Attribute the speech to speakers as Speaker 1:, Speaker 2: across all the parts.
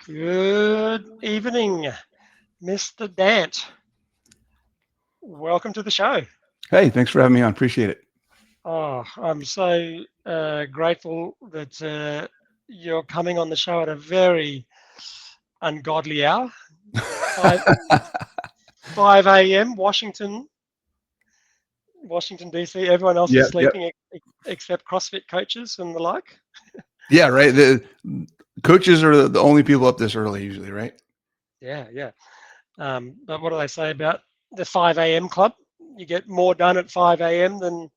Speaker 1: Good evening, Mr. Dant. Welcome to the show.
Speaker 2: Hey, thanks for having me on. Appreciate it.
Speaker 1: Oh, I'm so grateful that you're coming on the show at a very ungodly hour, 5, 5 a.m. Washington DC. Everyone else is
Speaker 2: Yep, yep.
Speaker 1: sleeping except CrossFit coaches and the like.
Speaker 2: Yeah, right. The coaches are the only people up this early usually, right?
Speaker 1: Yeah, yeah. But what do they say about the 5 a.m. club? You get more done at 5 a.m. than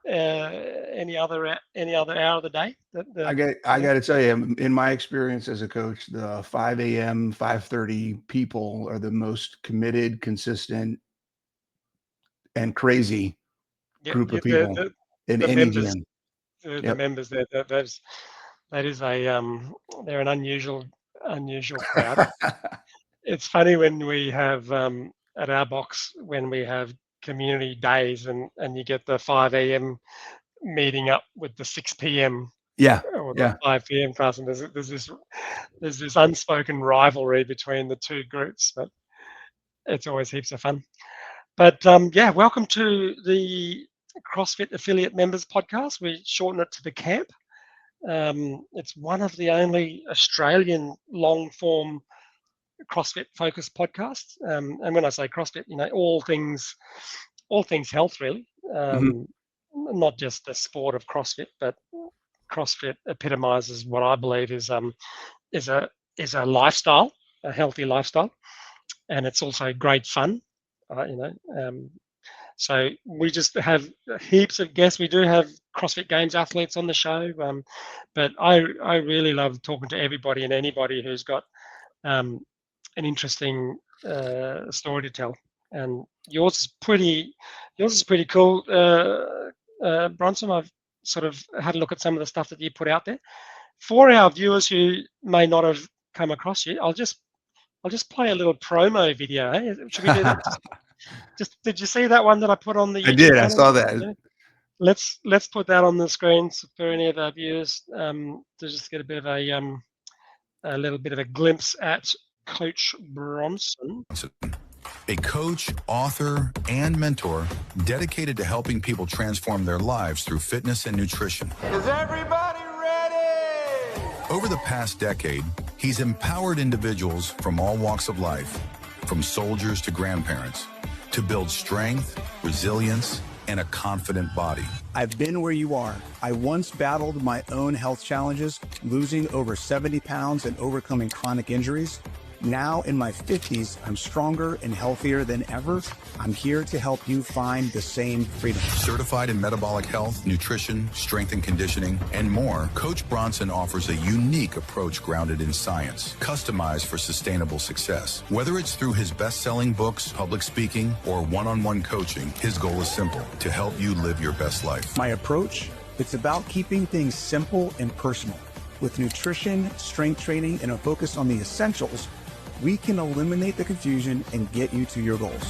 Speaker 1: any other hour of the day.
Speaker 2: I got to tell you, in my experience as a coach, the 5 a.m., 5:30 people are the most committed, consistent, and crazy
Speaker 1: Yeah,
Speaker 2: group
Speaker 1: yeah,
Speaker 2: of people in
Speaker 1: the
Speaker 2: any
Speaker 1: members,
Speaker 2: gym.
Speaker 1: the
Speaker 2: Yep.
Speaker 1: members there. That is a they're an unusual crowd. It's funny when we have at our box when we have community days and you get the 5 a.m. meeting up with the 6 p.m.
Speaker 2: Yeah,
Speaker 1: or the
Speaker 2: yeah.
Speaker 1: 5 p.m. class, and there's this unspoken rivalry between the two groups, but it's always heaps of fun. But yeah, welcome to the CrossFit Affiliate Members Podcast. We shorten it to the camp. It's one of the only Australian long form CrossFit focused podcasts. And when I say CrossFit, all things health really.
Speaker 2: Hmm.
Speaker 1: Not just the sport of CrossFit, but CrossFit epitomizes what I believe is a is a lifestyle, a healthy lifestyle, and it's also great fun. Uh, you know, um, So we just have heaps of guests. We do have CrossFit Games athletes on the show, but I really love talking to everybody and anybody who's got um, an interesting story to tell. And yours is pretty cool, Bronson. I've sort of had a look at some of the stuff that you put out there. For our viewers who may not have come across you, I'll just play a little promo video. Eh? Should we do that? Just did you see that one that I put on the
Speaker 2: I
Speaker 1: YouTube
Speaker 2: did. I
Speaker 1: channel?
Speaker 2: saw that.
Speaker 1: Yeah. Let's put that on the screen for any of our viewers to just get a little bit of a glimpse at Coach Bronson.
Speaker 3: A coach, author, and mentor dedicated to helping people transform their lives through fitness and nutrition.
Speaker 4: Is everybody ready?
Speaker 3: Over the past decade, he's empowered individuals from all walks of life, from soldiers to grandparents, to build strength, resilience, and a confident body.
Speaker 5: I've been where you are. I once battled my own health challenges, losing over 70 pounds and overcoming chronic injuries. Now in my 50s, I'm stronger and healthier than ever. I'm here to help you find the same freedom.
Speaker 3: Certified in metabolic health, nutrition, strength and conditioning, and more, Coach Bronson offers a unique approach grounded in science, customized for sustainable success. Whether it's through his best-selling books, public speaking, or one-on-one coaching, his goal is simple: to help you live your best life.
Speaker 5: My approach, it's about keeping things simple and personal. With nutrition, strength training, and a focus on the essentials, we can eliminate the confusion and get you to your goals.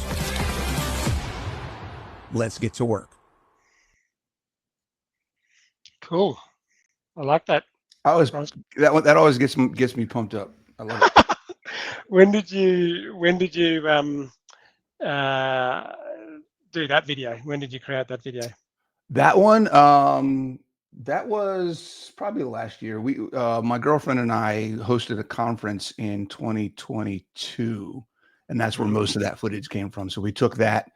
Speaker 5: Let's get to work.
Speaker 1: Cool. I like that. Bronson.
Speaker 2: That always gets me pumped up. I love it.
Speaker 1: When did you uh, do that video? When did you create that video?
Speaker 2: That one, that was probably last year. My girlfriend and I hosted a conference in 2022, and that's where most of that footage came from. So we took that.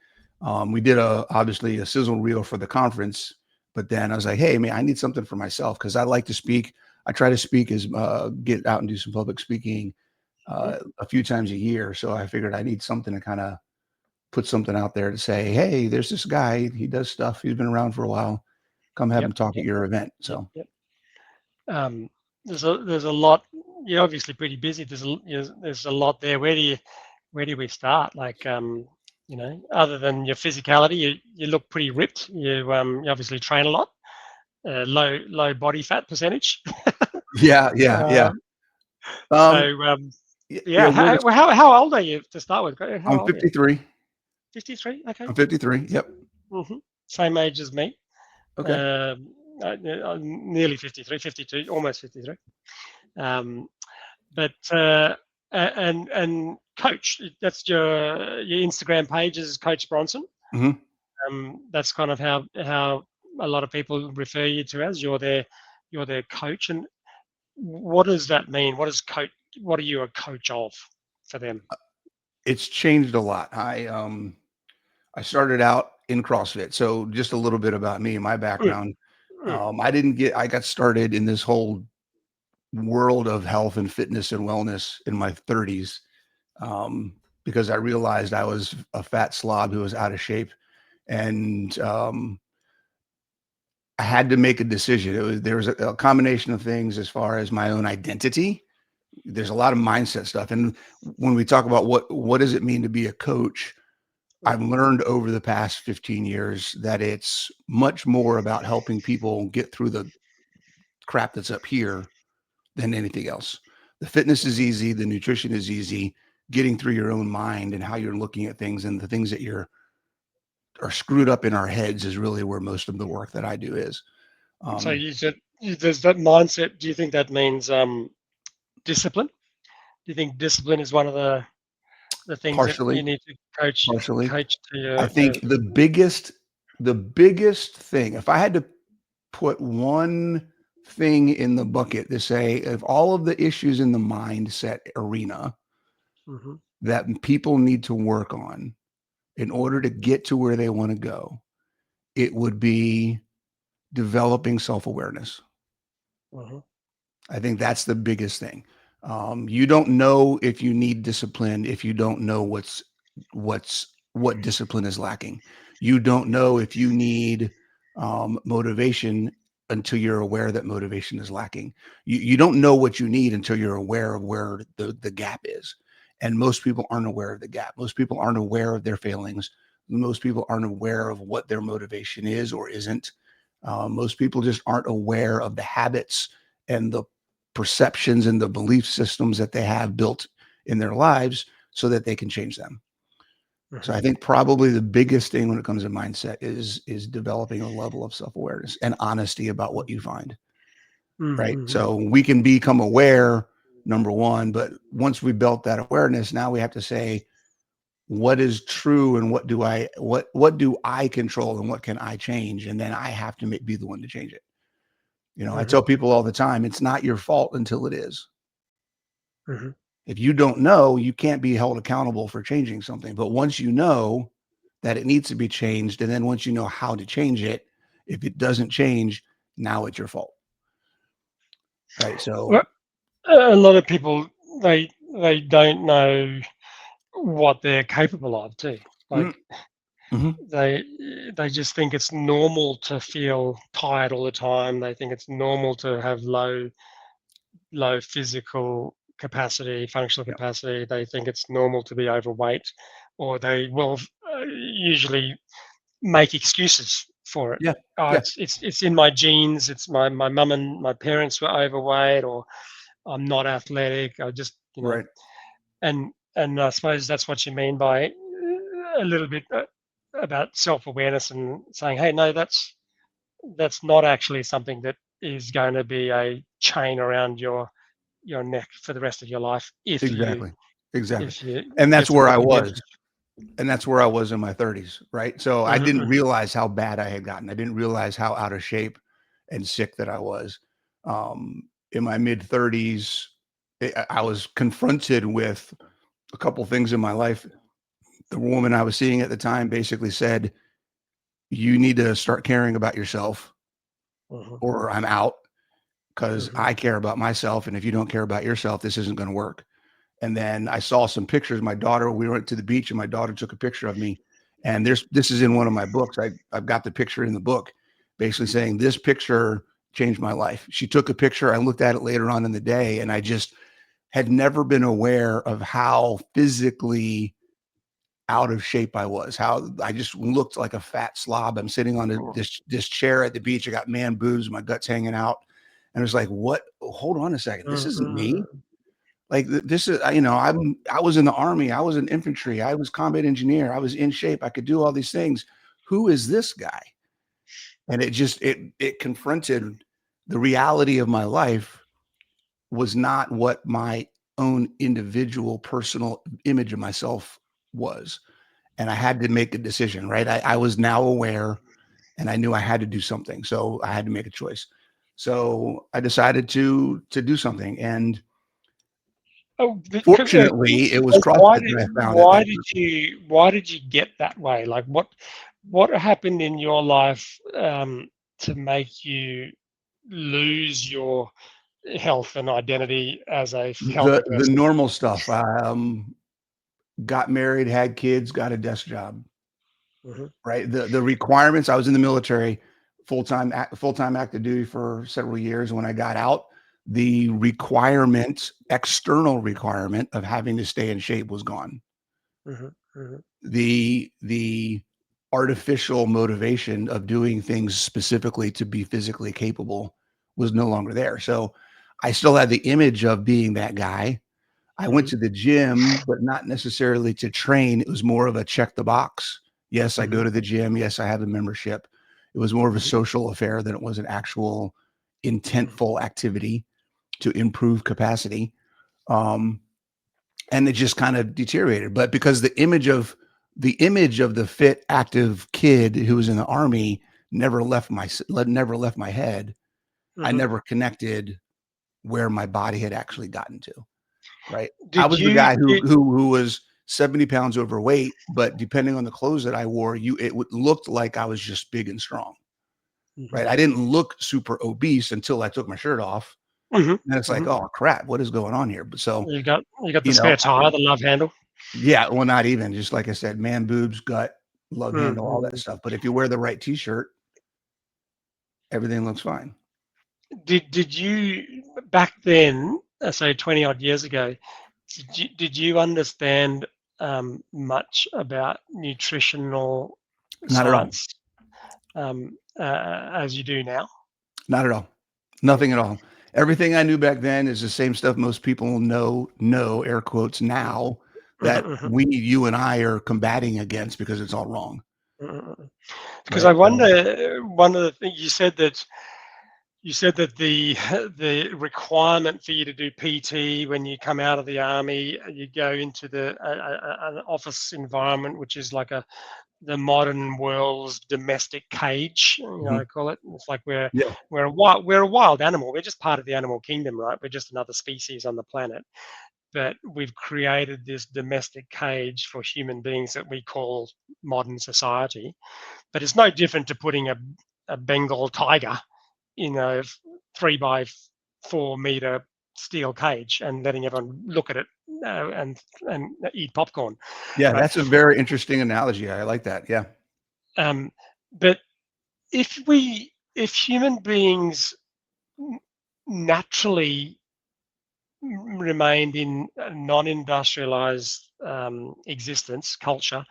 Speaker 2: We did obviously a sizzle reel for the conference, but then I was like, hey, man, I need something for myself because I like to speak. I try to speak get out and do some public speaking a few times a year. So I figured I need something to kind of put something out there to say, hey, there's this guy, he does stuff, he's been around for a while, come have him talk at your event. So
Speaker 1: Yep. There's a lot. You're obviously pretty busy. There's a lot there. Where do we start? Like other than your physicality, you look pretty ripped. You obviously train a lot. Low body fat percentage.
Speaker 2: yeah.
Speaker 1: So
Speaker 2: Yeah,
Speaker 1: how old are you to start with? How
Speaker 2: I'm
Speaker 1: old are you?
Speaker 2: 53.
Speaker 1: 53. Okay.
Speaker 2: I'm 53. Yep.
Speaker 1: Same age as me.
Speaker 2: Okay.
Speaker 1: I'm nearly 53, 52, almost 53. but and coach. That's your Instagram page is Coach Bronson.
Speaker 2: Mhm.
Speaker 1: That's kind of how a lot of people refer you to as you're their coach. And what does that mean? What is coach? What are you a coach of for them?
Speaker 2: It's changed a lot. I started out in CrossFit. So just a little bit about me, my
Speaker 1: Mm,
Speaker 2: background.
Speaker 1: mm,
Speaker 2: I got started in this whole world of health and fitness and wellness in my 30s, because I realized I was a fat slob who was out of shape. And I had to make a decision. There was a combination of things as far as my own identity. There's a lot of mindset stuff. And when we talk about what does it mean to be a coach, I've
Speaker 1: mhm.
Speaker 2: learned over the past 15 years that it's much more about helping people get through the crap that's up here than anything else. The fitness is easy, the nutrition is easy, getting through your own mind and how you're looking at things and the things that are screwed up in our heads is really where most of the work that I do is.
Speaker 1: So
Speaker 2: Um,
Speaker 1: you said there's that mindset. Do you think that means discipline? Do you think discipline is one of the things that you
Speaker 2: partially,
Speaker 1: need to
Speaker 2: partially.
Speaker 1: coach to
Speaker 2: I
Speaker 1: your
Speaker 2: think the biggest thing, if I had to put one thing in the bucket to say of all of the issues in the mindset arena
Speaker 1: Mhm,
Speaker 2: that people need to work on in order to get to where they want to go, it would be developing self-awareness.
Speaker 1: mhm,
Speaker 2: I think that's the biggest thing. You don't know if you need discipline if you don't know what discipline is lacking. You don't know if you need motivation until you're aware that motivation is lacking. You don't know what you need until you're aware of where the gap is. And most people aren't aware of the gap. Most people aren't aware of their failings. Most people aren't aware of what their motivation is or isn't. Most people just aren't aware of the habits and the perceptions and the belief systems that they have built in their lives so that they can change them. So
Speaker 1: mhm,
Speaker 2: I think probably the biggest thing when it comes to mindset is developing a level of self-awareness and honesty about what you find,
Speaker 1: mhm,
Speaker 2: right?
Speaker 1: mhm,
Speaker 2: So we can become aware, number one, but once we built that awareness, now we have to say what is true and what do I control and what can I change, and then I have to be the one to change it. I
Speaker 1: mhm,
Speaker 2: tell people all the time, it's not your fault until it is.
Speaker 1: mhm,
Speaker 2: If you don't know, you can't be held accountable for changing something. But once you know that it needs to be changed, and then once you know how to change it, if it doesn't change, now it's your fault. Right.
Speaker 1: Well,
Speaker 2: So,
Speaker 1: a lot of people they don't know what they're capable of too.
Speaker 2: mm,
Speaker 1: Like
Speaker 2: mhm,
Speaker 1: they they just think it's normal to feel tired all the time. They think it's normal to have low physical capacity, functional
Speaker 2: yeah,
Speaker 1: capacity. They think it's normal to be overweight, or they will usually make excuses for it.
Speaker 2: yeah,
Speaker 1: Oh,
Speaker 2: yeah,
Speaker 1: it's in my genes. It's my mum and my parents were overweight, or I'm not athletic. I just
Speaker 2: right.
Speaker 1: and I suppose that's what you mean by a little bit about self awareness and saying, hey, no, that's not actually something that is going to be a chain around your neck for the rest of your life
Speaker 2: Exactly. Exactly.
Speaker 1: if you
Speaker 2: And
Speaker 1: get
Speaker 2: that's
Speaker 1: some
Speaker 2: where I
Speaker 1: good
Speaker 2: was.
Speaker 1: intentions.
Speaker 2: And that's where I was in my 30s. Right. So I
Speaker 1: Mhm,
Speaker 2: didn't
Speaker 1: mhm,
Speaker 2: realize how bad I had gotten. I didn't realize how out of shape and sick that I was. In my mid 30s, I was confronted with a couple things in my life. The woman I was seeing at the time basically said, "You need to start caring about yourself,
Speaker 1: mhm,
Speaker 2: or I'm out because
Speaker 1: mhm,
Speaker 2: I care about myself. And if you don't care about yourself, this isn't going to work." And then I saw some pictures. My daughter, we went to the beach, and my daughter took a picture of me. And this is in one of my books. I've got the picture in the book, basically saying this picture changed my life. She took a picture. I looked at it later on in the day, and I just had never been aware of how physically out of shape I was, how I just looked like a fat slob. I'm sitting on this chair at the beach. I got man boobs, my guts hanging out. And it was like, what? Hold on a second. This
Speaker 1: mhm,
Speaker 2: isn't me.
Speaker 1: mhm,
Speaker 2: Like this is, I was in the army. I was in infantry. I was combat engineer. I was in shape. I could do all these things. Who is this guy? And it confronted the reality of my life was not what my own individual personal image of myself was. And I had to make a decision, right? I was now aware and I knew I had to do something. So I had to make a choice. So I decided to do something. And
Speaker 1: Oh,
Speaker 2: fortunately, it was
Speaker 1: why
Speaker 2: CrossFit
Speaker 1: did
Speaker 2: that I found at that time.
Speaker 1: why did you get that way? Like what happened in your life to make you lose your health and identity as a healthy
Speaker 2: The
Speaker 1: person?
Speaker 2: normal stuff. Got married, had kids, got a desk job.
Speaker 1: Hmm.
Speaker 2: Right. The requirements. I was in the military, full-time active duty for several years. When I got out, the external requirement of having to stay in shape was gone.
Speaker 1: Hmm. Hmm.
Speaker 2: The artificial motivation of doing things specifically to be physically capable was no longer there. So I still had the image of being that guy. I went
Speaker 1: Hmm.
Speaker 2: to the gym, but not necessarily to train. It was more of a check the box. Yes, I
Speaker 1: Hmm.
Speaker 2: go to the gym. Yes, I have a membership. It was more of a
Speaker 1: Hmm.
Speaker 2: social affair than it was an actual intentful activity to improve capacity. Um, and it just kind of deteriorated. But because the image of the fit, active kid who was in the army never left my head. I
Speaker 1: Hmm.
Speaker 2: never connected where my body had actually gotten to. Right. I
Speaker 1: Did
Speaker 2: was the
Speaker 1: you
Speaker 2: guy
Speaker 1: did?
Speaker 2: who was 70 pounds overweight, but depending on the clothes that I wore, looked like I was just big and strong.
Speaker 1: Hmm.
Speaker 2: Right. I didn't look super obese until I took my shirt off.
Speaker 1: Hmm.
Speaker 2: And it's like,
Speaker 1: Hmm.
Speaker 2: oh crap, what is going on here? But so,
Speaker 1: You got the
Speaker 2: you know,
Speaker 1: spare tire, the love handle.
Speaker 2: yeah, well, not even just like I said, man boobs, gut, love handle, all that
Speaker 1: Hmm.
Speaker 2: stuff. But if you wear the right t-shirt, everything looks fine.
Speaker 1: Did you back then, say 20 odd years ago, did you understand much about nutritional
Speaker 2: Not at all.
Speaker 1: science as you do now?
Speaker 2: Not at all. Nothing at all. Everything I knew back then is the same stuff most people know, air quotes, now that you and I are combating against because it's all wrong.
Speaker 1: Because
Speaker 2: Right.
Speaker 1: I
Speaker 2: So
Speaker 1: wonder, one of the things you said that the the requirement for you to do PT when you come out of the army, you go into an office environment, which is like the modern world's domestic cage. You know, I
Speaker 2: mhm.
Speaker 1: call it. It's like
Speaker 2: Yeah.
Speaker 1: we're a wild animal. We're just part of the animal kingdom, right? We're just another species on the planet. But we've created this domestic cage for human beings that we call modern society. But it's no different to putting a Bengal tiger in a 3 by 4 meter steel cage and letting everyone look at it and eat popcorn,
Speaker 2: Yeah,
Speaker 1: right?
Speaker 2: that's a very interesting analogy. I like that. Yeah.
Speaker 1: Um, but if human beings naturally remained in a non-industrialized existence culture,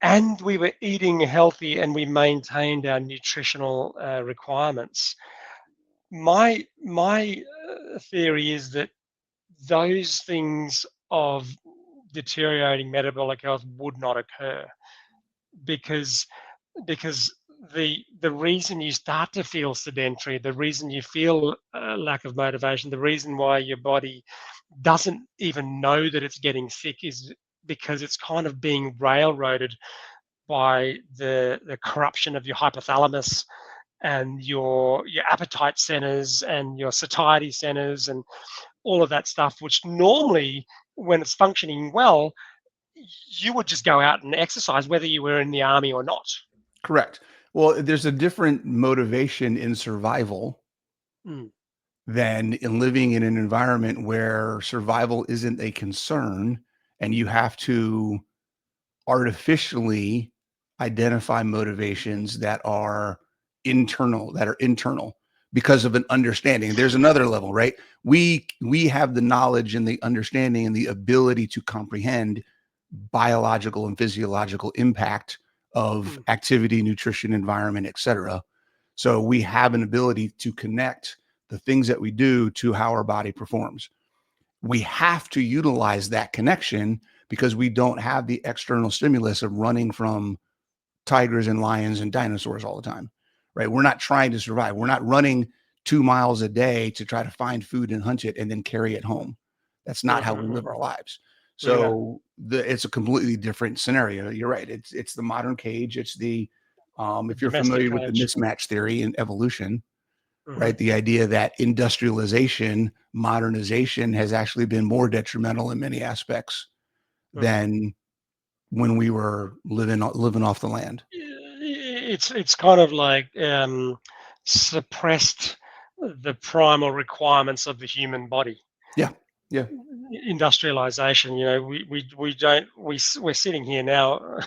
Speaker 1: and we were eating healthy and we maintained our nutritional requirements, my theory is that those things of deteriorating metabolic health would not occur because because the reason you start to feel sedentary, the reason you feel a lack of motivation, the reason why your body doesn't even know that it's getting sick is because it's kind of being railroaded by the corruption of your hypothalamus and your appetite centers and your satiety centers and all of that stuff, which normally when it's functioning well, you would just go out and exercise whether you were in the army or not.
Speaker 2: Correct. Well, there's a different motivation in survival
Speaker 1: Mm.
Speaker 2: than in living in an environment where survival isn't a concern and you have to artificially identify motivations that are internal because of an understanding. There's another level, right? We have the knowledge and the understanding and the ability to comprehend biological and physiological impact of
Speaker 1: Mm.
Speaker 2: activity, nutrition, environment, etc. So we have an ability to connect the things that we do to how our body performs. We have to utilize that connection because we don't have the external stimulus of running from tigers and lions and dinosaurs all the time, right? We're not trying to survive. We're not running 2 miles a day to try to find food and hunt it and then carry it home. That's not how we live our lives.
Speaker 1: Yeah.
Speaker 2: So it's a completely different scenario. You're right. It's the modern cage. It's the if you're familiar with the mismatch theory in evolution, right? The idea that industrialization, modernization has actually been more detrimental in many aspects than when we were living off the land.
Speaker 1: It's kind of like suppressed the primal requirements of the human body.
Speaker 2: Yeah. Yeah.
Speaker 1: Industrialization, we're sitting here now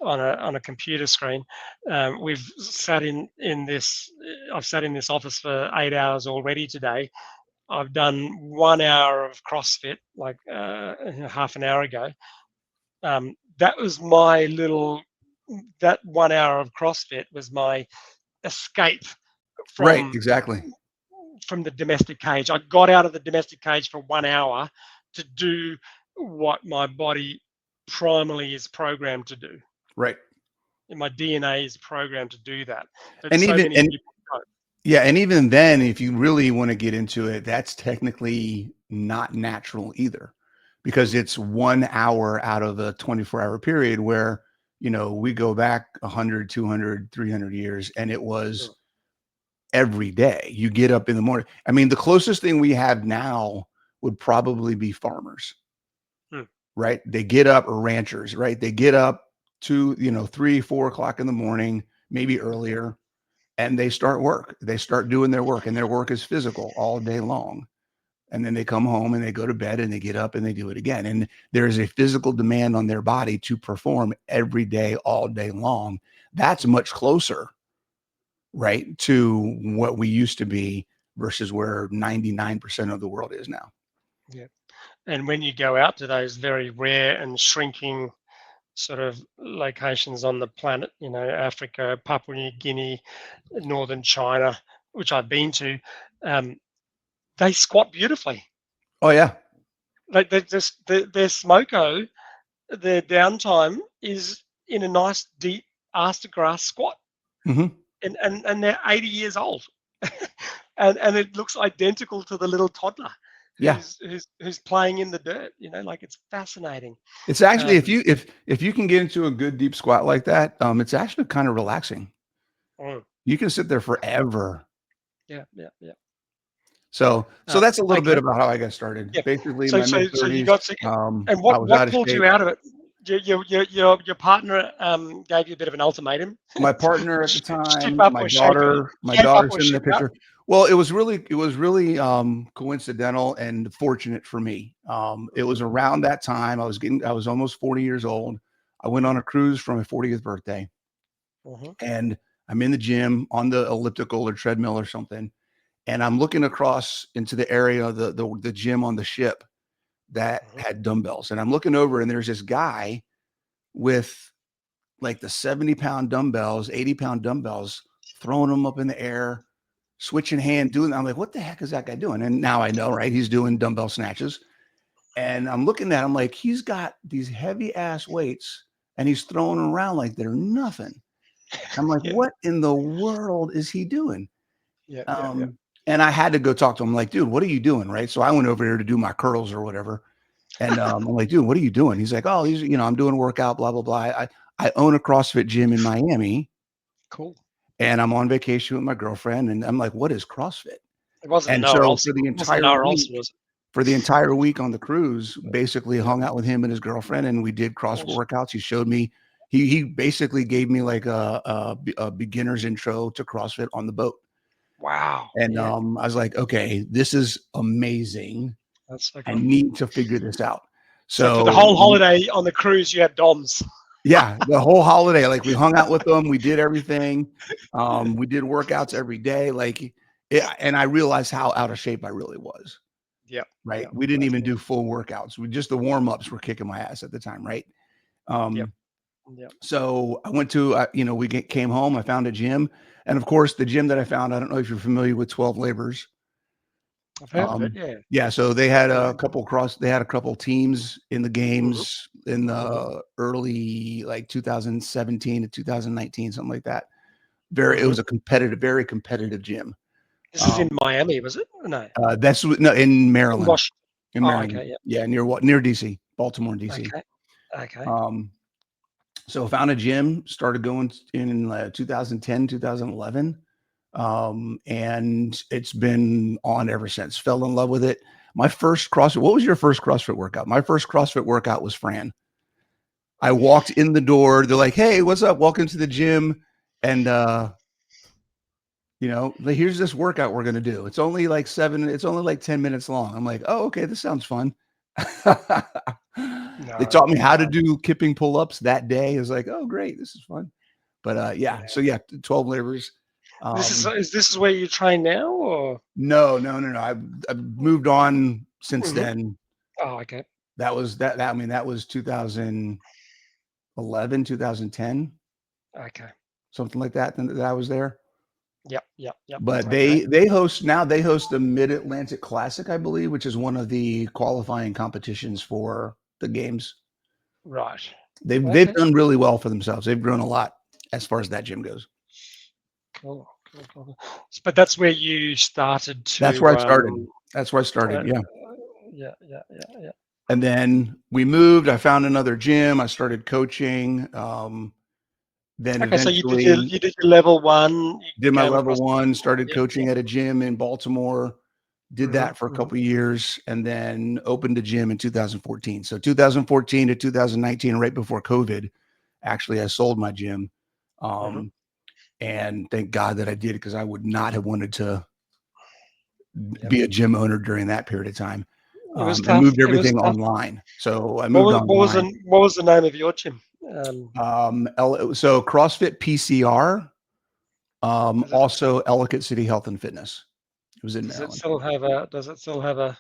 Speaker 1: on a computer screen. We've sat in this. I've sat in this office for 8 hours already today. I've done 1 hour of CrossFit like half an hour ago. That was my little. That 1 hour of CrossFit was my escape
Speaker 2: Right.
Speaker 1: from
Speaker 2: Exactly.
Speaker 1: the domestic cage. I got out of the domestic cage for 1 hour to do what my body primarily is programmed to do.
Speaker 2: Right.
Speaker 1: And my DNA is programmed to do that. But
Speaker 2: And
Speaker 1: so
Speaker 2: even
Speaker 1: many people don't.
Speaker 2: yeah, and even then, if you really want to get into it, that's technically not natural either, because it's 1 hour out of a 24-hour period where, we go back 100, 200, 300 years, and it was every day. You get up in the morning. I mean, the closest thing we have now would probably be farmers, right? They get up, or ranchers, right? They get up to, 3, 4 o'clock in the morning, maybe earlier, and they start work. They start doing their work, and their work is physical all day long. And then they come home and they go to bed and they get up and they do it again. And there is a physical demand on their body to perform every day, all day long. That's much closer, right, to what we used to be versus where 99% of the world is now.
Speaker 1: Yeah. And when you go out to those very rare and shrinking sort of locations on the planet, Africa, Papua New Guinea, northern China, which I've been to, they squat beautifully.
Speaker 2: Oh yeah.
Speaker 1: Like their smoko, their downtime is in a nice deep ass to grass squat, and they're 80 years old, and it looks identical to the little toddler who's playing in the dirt. Like it's fascinating.
Speaker 2: It's actually if you can get into a good deep squat like that, it's actually kind of relaxing. You can sit there forever.
Speaker 1: Yeah.
Speaker 2: So that's a little bit about how I got started.
Speaker 1: Yeah.
Speaker 2: Basically,
Speaker 1: so,
Speaker 2: my
Speaker 1: so,
Speaker 2: mid-30s.
Speaker 1: so you got sick. And what pulled you out of it? Your partner gave you a bit of an ultimatum.
Speaker 2: My partner at the time, my daughter's in the picture. Well, it was really coincidental and fortunate for me. It was around that time I was almost 40 years old. I went on a cruise for my 40th birthday, and I'm in the gym on the elliptical or treadmill or something, and I'm looking across into the area of the gym on the ship that had dumbbells, and I'm looking over, and there's this guy with like the 70-pound dumbbells, 80-pound dumbbells, throwing them up in the air, switching hand, doing. I'm like, what the heck is that guy doing? And now I know, right? He's doing dumbbell snatches. And I'm looking at him like he's got these heavy ass weights and he's throwing them around like they're nothing. I'm like, what in the world is he doing? And I had to go talk to him. I'm like, dude, what are you doing? Right. So I went over here to do my curls or whatever. And I'm like, dude, what are you doing? He's like, oh, I'm doing a workout, blah, blah, blah. I own a CrossFit gym in Miami.
Speaker 1: Cool.
Speaker 2: And I'm on vacation with my girlfriend. And I'm like, what is CrossFit?
Speaker 1: It wasn't.
Speaker 2: And so for the entire week on the cruise, basically hung out with him and his girlfriend, and we did CrossFit workouts. He showed me, he basically gave me like a beginner's intro to CrossFit on the boat.
Speaker 1: Wow.
Speaker 2: And I was like, okay, this is amazing.
Speaker 1: That's so cool.
Speaker 2: I need to figure this out.
Speaker 1: So for the whole holiday on the cruise, you had DOMs.
Speaker 2: Yeah, the whole holiday, like we hung out with them, we did everything. We did workouts every day, and I realized how out of shape I really was.
Speaker 1: Yeah.
Speaker 2: Right. We didn't even do full workouts. Just the warm-ups were kicking my ass at the time. Right. So I went to, came home, I found a gym. And of course, the gym that I found, I don't know if you're familiar with 12 Labors.
Speaker 1: I've heard of it, yeah.
Speaker 2: Yeah, so they had a couple teams in the games in the early, like 2017 to 2019, something like that. It was a very competitive gym.
Speaker 1: This is in Miami, was it? No.
Speaker 2: In Maryland. in
Speaker 1: Oh,
Speaker 2: Maryland.
Speaker 1: okay. Yeah.
Speaker 2: Yeah, near DC, Baltimore, DC.
Speaker 1: Okay. Okay.
Speaker 2: So found a gym, started going in 2010, 2011. And it's been on ever since. Fell in love with it. My first CrossFit, what was your first CrossFit workout? My first CrossFit workout was Fran. I walked in the door. They're like, "Hey, what's up? Welcome to the gym." And, here's this workout we're going to do. It's only like 10 minutes long. I'm like, "Oh, okay. This sounds fun." They taught me how to do kipping pull-ups that day. I was like, "Oh, great. This is fun." But, yeah. So yeah, 12 livers.
Speaker 1: Is this where you train now, or?
Speaker 2: No. I've moved on since
Speaker 1: Mhm.
Speaker 2: then.
Speaker 1: Oh, okay.
Speaker 2: That was 2011, 2010,
Speaker 1: Okay.
Speaker 2: something like that, that I was there.
Speaker 1: Yep.
Speaker 2: But
Speaker 1: Okay.
Speaker 2: they host the Mid-Atlantic Classic, I believe, which is one of the qualifying competitions for the games.
Speaker 1: Right.
Speaker 2: They've
Speaker 1: Okay.
Speaker 2: done really well for themselves. They've grown a lot as far as that gym goes.
Speaker 1: Cool. But that's where you started to.
Speaker 2: That's where I started. Yeah.
Speaker 1: Yeah.
Speaker 2: And then we moved. I found another gym. I started coaching. Then
Speaker 1: Okay, so
Speaker 2: eventually
Speaker 1: you did your level 1. You
Speaker 2: did my
Speaker 1: came
Speaker 2: level
Speaker 1: across.
Speaker 2: 1, started
Speaker 1: Yeah.
Speaker 2: coaching at a gym in Baltimore, did that for a
Speaker 1: Mhm.
Speaker 2: couple of years, and then opened a gym in 2014. So 2014 to 2019, right before COVID, actually, I sold my gym.
Speaker 1: Mhm.
Speaker 2: And thank God that I did, because I would not have wanted to
Speaker 1: Yep.
Speaker 2: be a gym owner during that period of time.
Speaker 1: It was
Speaker 2: And
Speaker 1: tough.
Speaker 2: moved everything online. So I moved online.
Speaker 1: What was the name of your gym?
Speaker 2: So CrossFit PCR,
Speaker 1: Does it
Speaker 2: also Ellicott City Health and Fitness. It was in
Speaker 1: does it
Speaker 2: Maryland.
Speaker 1: still have a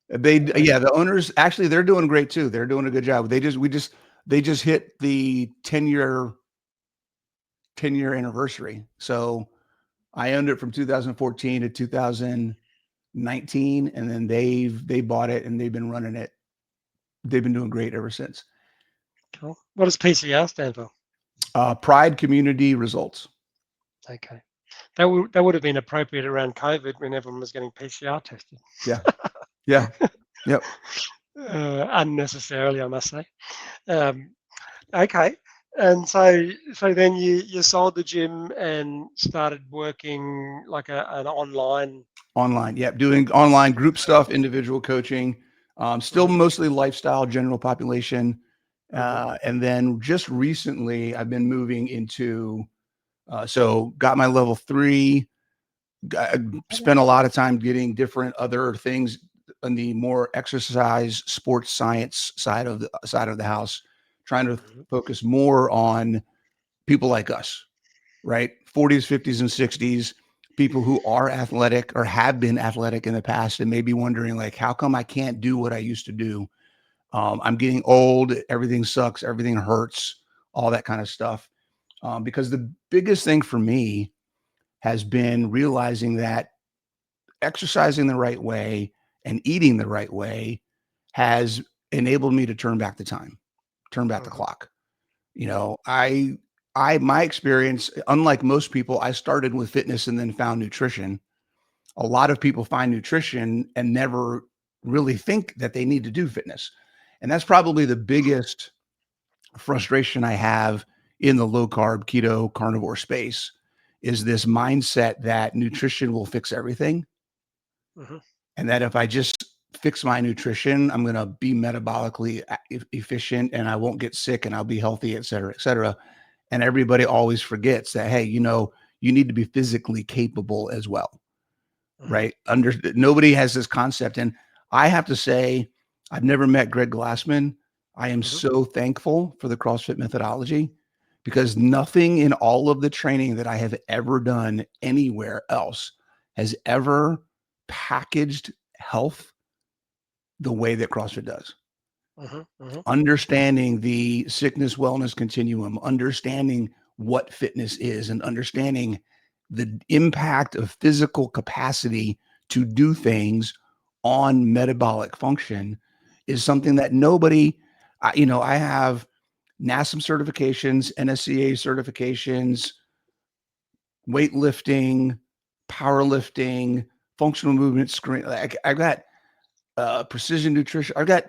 Speaker 2: The owners, actually, they're doing great too. They're doing a good job. They just hit the 10-year anniversary. So I owned it from 2014 to 2019, and then they bought it and they've been running it. They've been doing great ever since.
Speaker 1: cool. What does PCR stand for?
Speaker 2: Pride Community Results.
Speaker 1: Okay. That would have been appropriate around COVID when everyone was getting PCR tested.
Speaker 2: Yeah. Yep.
Speaker 1: Unnecessarily, I must say. Okay. And so then you sold the gym and started working like an online.
Speaker 2: Online. Yep. Doing online group stuff, individual coaching, still
Speaker 1: Mhm.
Speaker 2: mostly lifestyle, general population.
Speaker 1: Mhm.
Speaker 2: And then just recently I've been moving into, so got my level 3, spent a lot of time getting different other things on the more exercise, sports science side of the house, trying to
Speaker 1: Mhm.
Speaker 2: focus more on people like us, right? 40s, 50s, and 60s, people who are athletic or have been athletic in the past and maybe wondering, like, how come I can't do what I used to do? I'm getting old. Everything sucks. Everything hurts. All that kind of stuff. Because the biggest thing for me has been realizing that exercising the right way and eating the right way has enabled me to turn back the time, turn back the
Speaker 1: Mhm.
Speaker 2: clock. My experience, unlike most people, I started with fitness and then found nutrition. A lot of people find nutrition and never really think that they need to do fitness. And that's probably the biggest frustration I have in the low carb, keto, carnivore space, is this mindset that nutrition will fix everything.
Speaker 1: Mhm.
Speaker 2: And that if I just fix my nutrition, I'm going to be metabolically efficient and I won't get sick and I'll be healthy, et cetera, et cetera. And everybody always forgets that, hey, you need to be physically capable as well,
Speaker 1: Mhm.
Speaker 2: right? Nobody has this concept. And I have to say, I've never met Greg Glassman. I am
Speaker 1: Mhm.
Speaker 2: so thankful for the CrossFit methodology, because nothing in all of the training that I have ever done anywhere else has ever packaged health the way that CrossFit does.
Speaker 1: Mhm. Mhm.
Speaker 2: Understanding the sickness wellness continuum, understanding what fitness is, and understanding the impact of physical capacity to do things on metabolic function is something that nobody, I have NASM certifications, NSCA certifications, weightlifting, powerlifting, functional movement screen. I got precision nutrition. I've got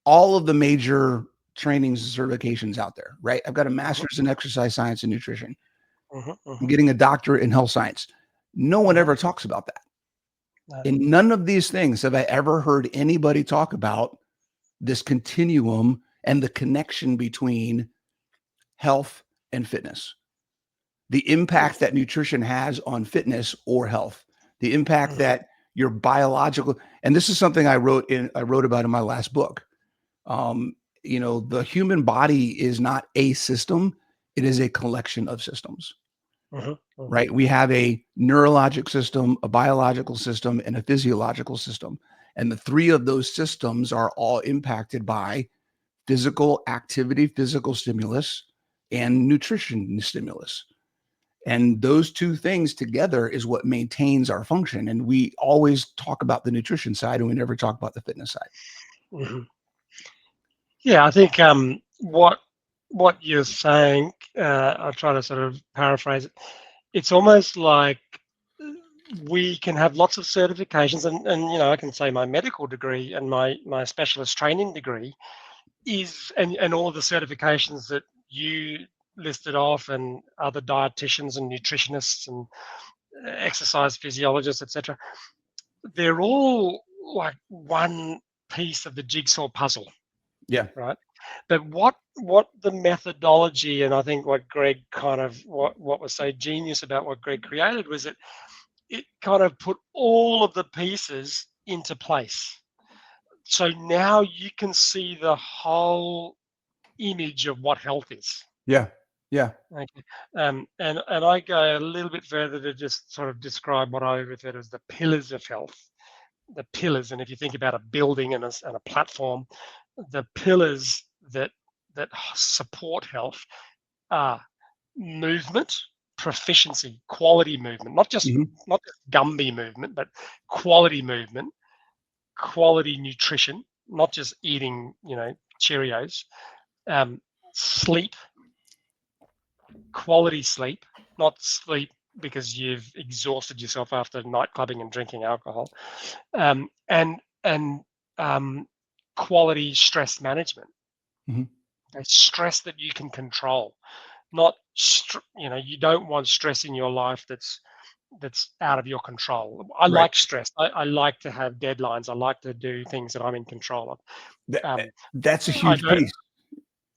Speaker 2: all of the major trainings and certifications out there, right? I've got a master's in exercise science and nutrition. I'm getting a doctorate in health science. No one ever talks about that.
Speaker 1: No.
Speaker 2: In none of these things have I ever heard anybody talk about this continuum and the connection between health and fitness, the impact that nutrition has on fitness or health, the impact that your biological, and this is something I wrote about in my last book. The human body is not a system. It is a collection of systems, right? We have a neurologic system, a biological system, and a physiological system. And the three of those systems are all impacted by physical activity, physical stimulus, and nutrition stimulus. And those two things together is what maintains our function. And we always talk about the nutrition side and we never talk about the fitness side.
Speaker 1: Yeah, I think what you're saying, I'll try to sort of paraphrase it. It's almost like we can have lots of certifications, and I can say my medical degree and my specialist training degree is, and all of the certifications that you listed off, and other dietitians and nutritionists and exercise physiologists, etc. They're all like one piece of the jigsaw puzzle.
Speaker 2: Yeah.
Speaker 1: Right. But what the methodology, and I think what Greg kind of what was so genius about what Greg created was that it kind of put all of the pieces into place. So now you can see the whole image of what health is.
Speaker 2: Yeah. Yeah.
Speaker 1: Okay. And I go a little bit further to just sort of describe what I refer to as the pillars of health. The pillars, and if you think about a building and a platform, the pillars that support health are movement, proficiency, quality movement, not just Gumby movement, but quality movement, quality nutrition, not just eating, Cheerios, sleep, quality sleep, not sleep because you've exhausted yourself after night clubbing and drinking alcohol, and quality stress management. Stress that you can control, not you don't want stress in your life that's out of your control. I like stress. I like to have deadlines. I like to do things that I'm in control of.
Speaker 2: That's a huge piece.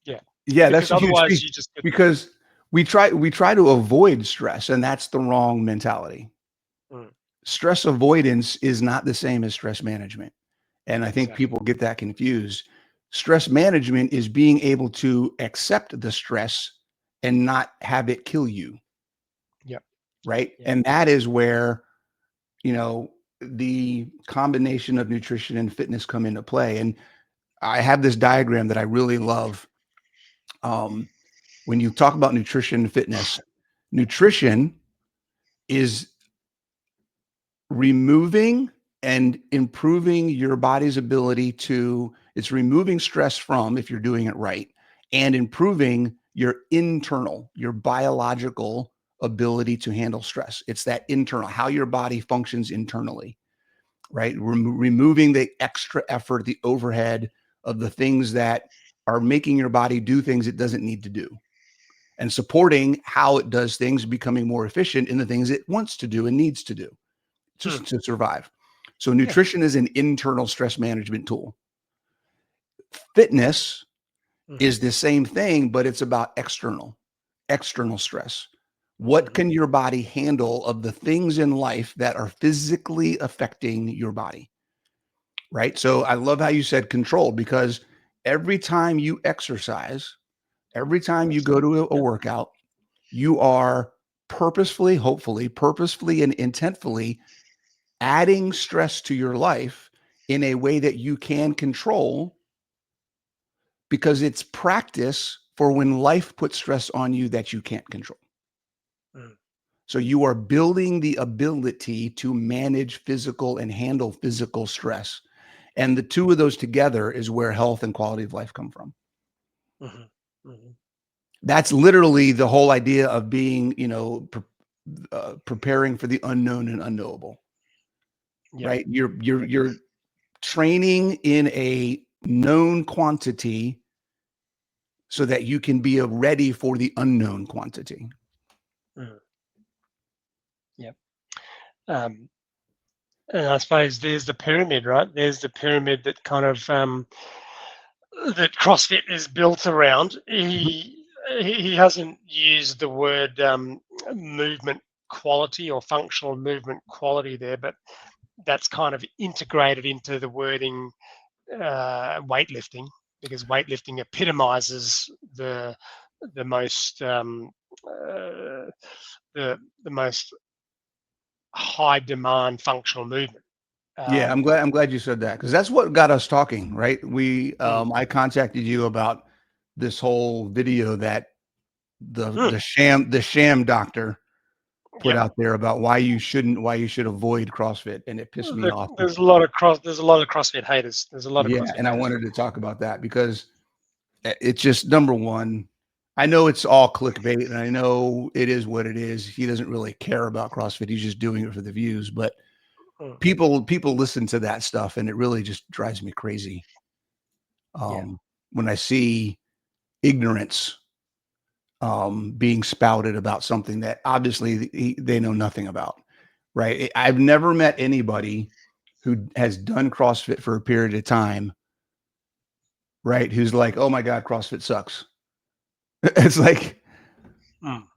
Speaker 1: Yeah.
Speaker 2: Yeah,
Speaker 1: because
Speaker 2: that's a huge
Speaker 1: otherwise
Speaker 2: piece.
Speaker 1: you just
Speaker 2: Because we try to avoid stress, and that's the wrong mentality. Stress avoidance is not the same as stress management. And I think people get that confused. Stress management is being able to accept the stress and not have it kill you.
Speaker 1: Yep.
Speaker 2: Right.
Speaker 1: Yep.
Speaker 2: And that is where, the combination of nutrition and fitness come into play. And I have this diagram that I really love. When you talk about nutrition and fitness, nutrition is removing and improving your body's ability to, it's removing stress from, if you're doing it right, and improving your biological ability to handle stress. It's that internal, how your body functions internally, right? Removing the extra effort, the overhead of the things that are making your body do things it doesn't need to do, and supporting how it does things, becoming more efficient in the things it wants to do and needs to do just to survive. So nutrition is an internal stress management tool. Fitness is the same thing, but it's about external stress. What can your body handle of the things in life that are physically affecting your body? Right. So I love how you said control, because every time you exercise, every time you go to a workout, you are purposefully and intentfully adding stress to your life in a way that you can control, because it's practice for when life puts stress on you that you can't control. So you are building the ability to manage physical and handle physical stress. And the two of those together is where health and quality of life come from. That's literally the whole idea of being, preparing for the unknown and unknowable. Right? You're training in a known quantity so that you can be ready for the unknown quantity.
Speaker 1: Yep. And I suppose there's the pyramid, right? There's the pyramid that kind of that CrossFit is built around. He hasn't used the word movement quality or functional movement quality there, but that's kind of integrated into the wording weightlifting, because weightlifting epitomizes the most the most high demand functional movement.
Speaker 2: Yeah, I'm glad you said that, because that's what got us talking, right? I contacted you about this whole video that the sham doctor put
Speaker 1: Yep.
Speaker 2: out there about why you should avoid CrossFit, and it pissed me off.
Speaker 1: There's a lot of CrossFit haters. There's a lot of
Speaker 2: Yeah,
Speaker 1: CrossFit
Speaker 2: and I
Speaker 1: haters.
Speaker 2: wanted to talk about that because it's just, number one, I know it's all clickbait, and I know it is what it is. He doesn't really care about CrossFit. He's just doing it for the views, but people listen to that stuff, and it really just drives me crazy. When I see ignorance being spouted about something that obviously they know nothing about, right? I've never met anybody who has done CrossFit for a period of time, right, who's like, oh my God, CrossFit sucks. It's like,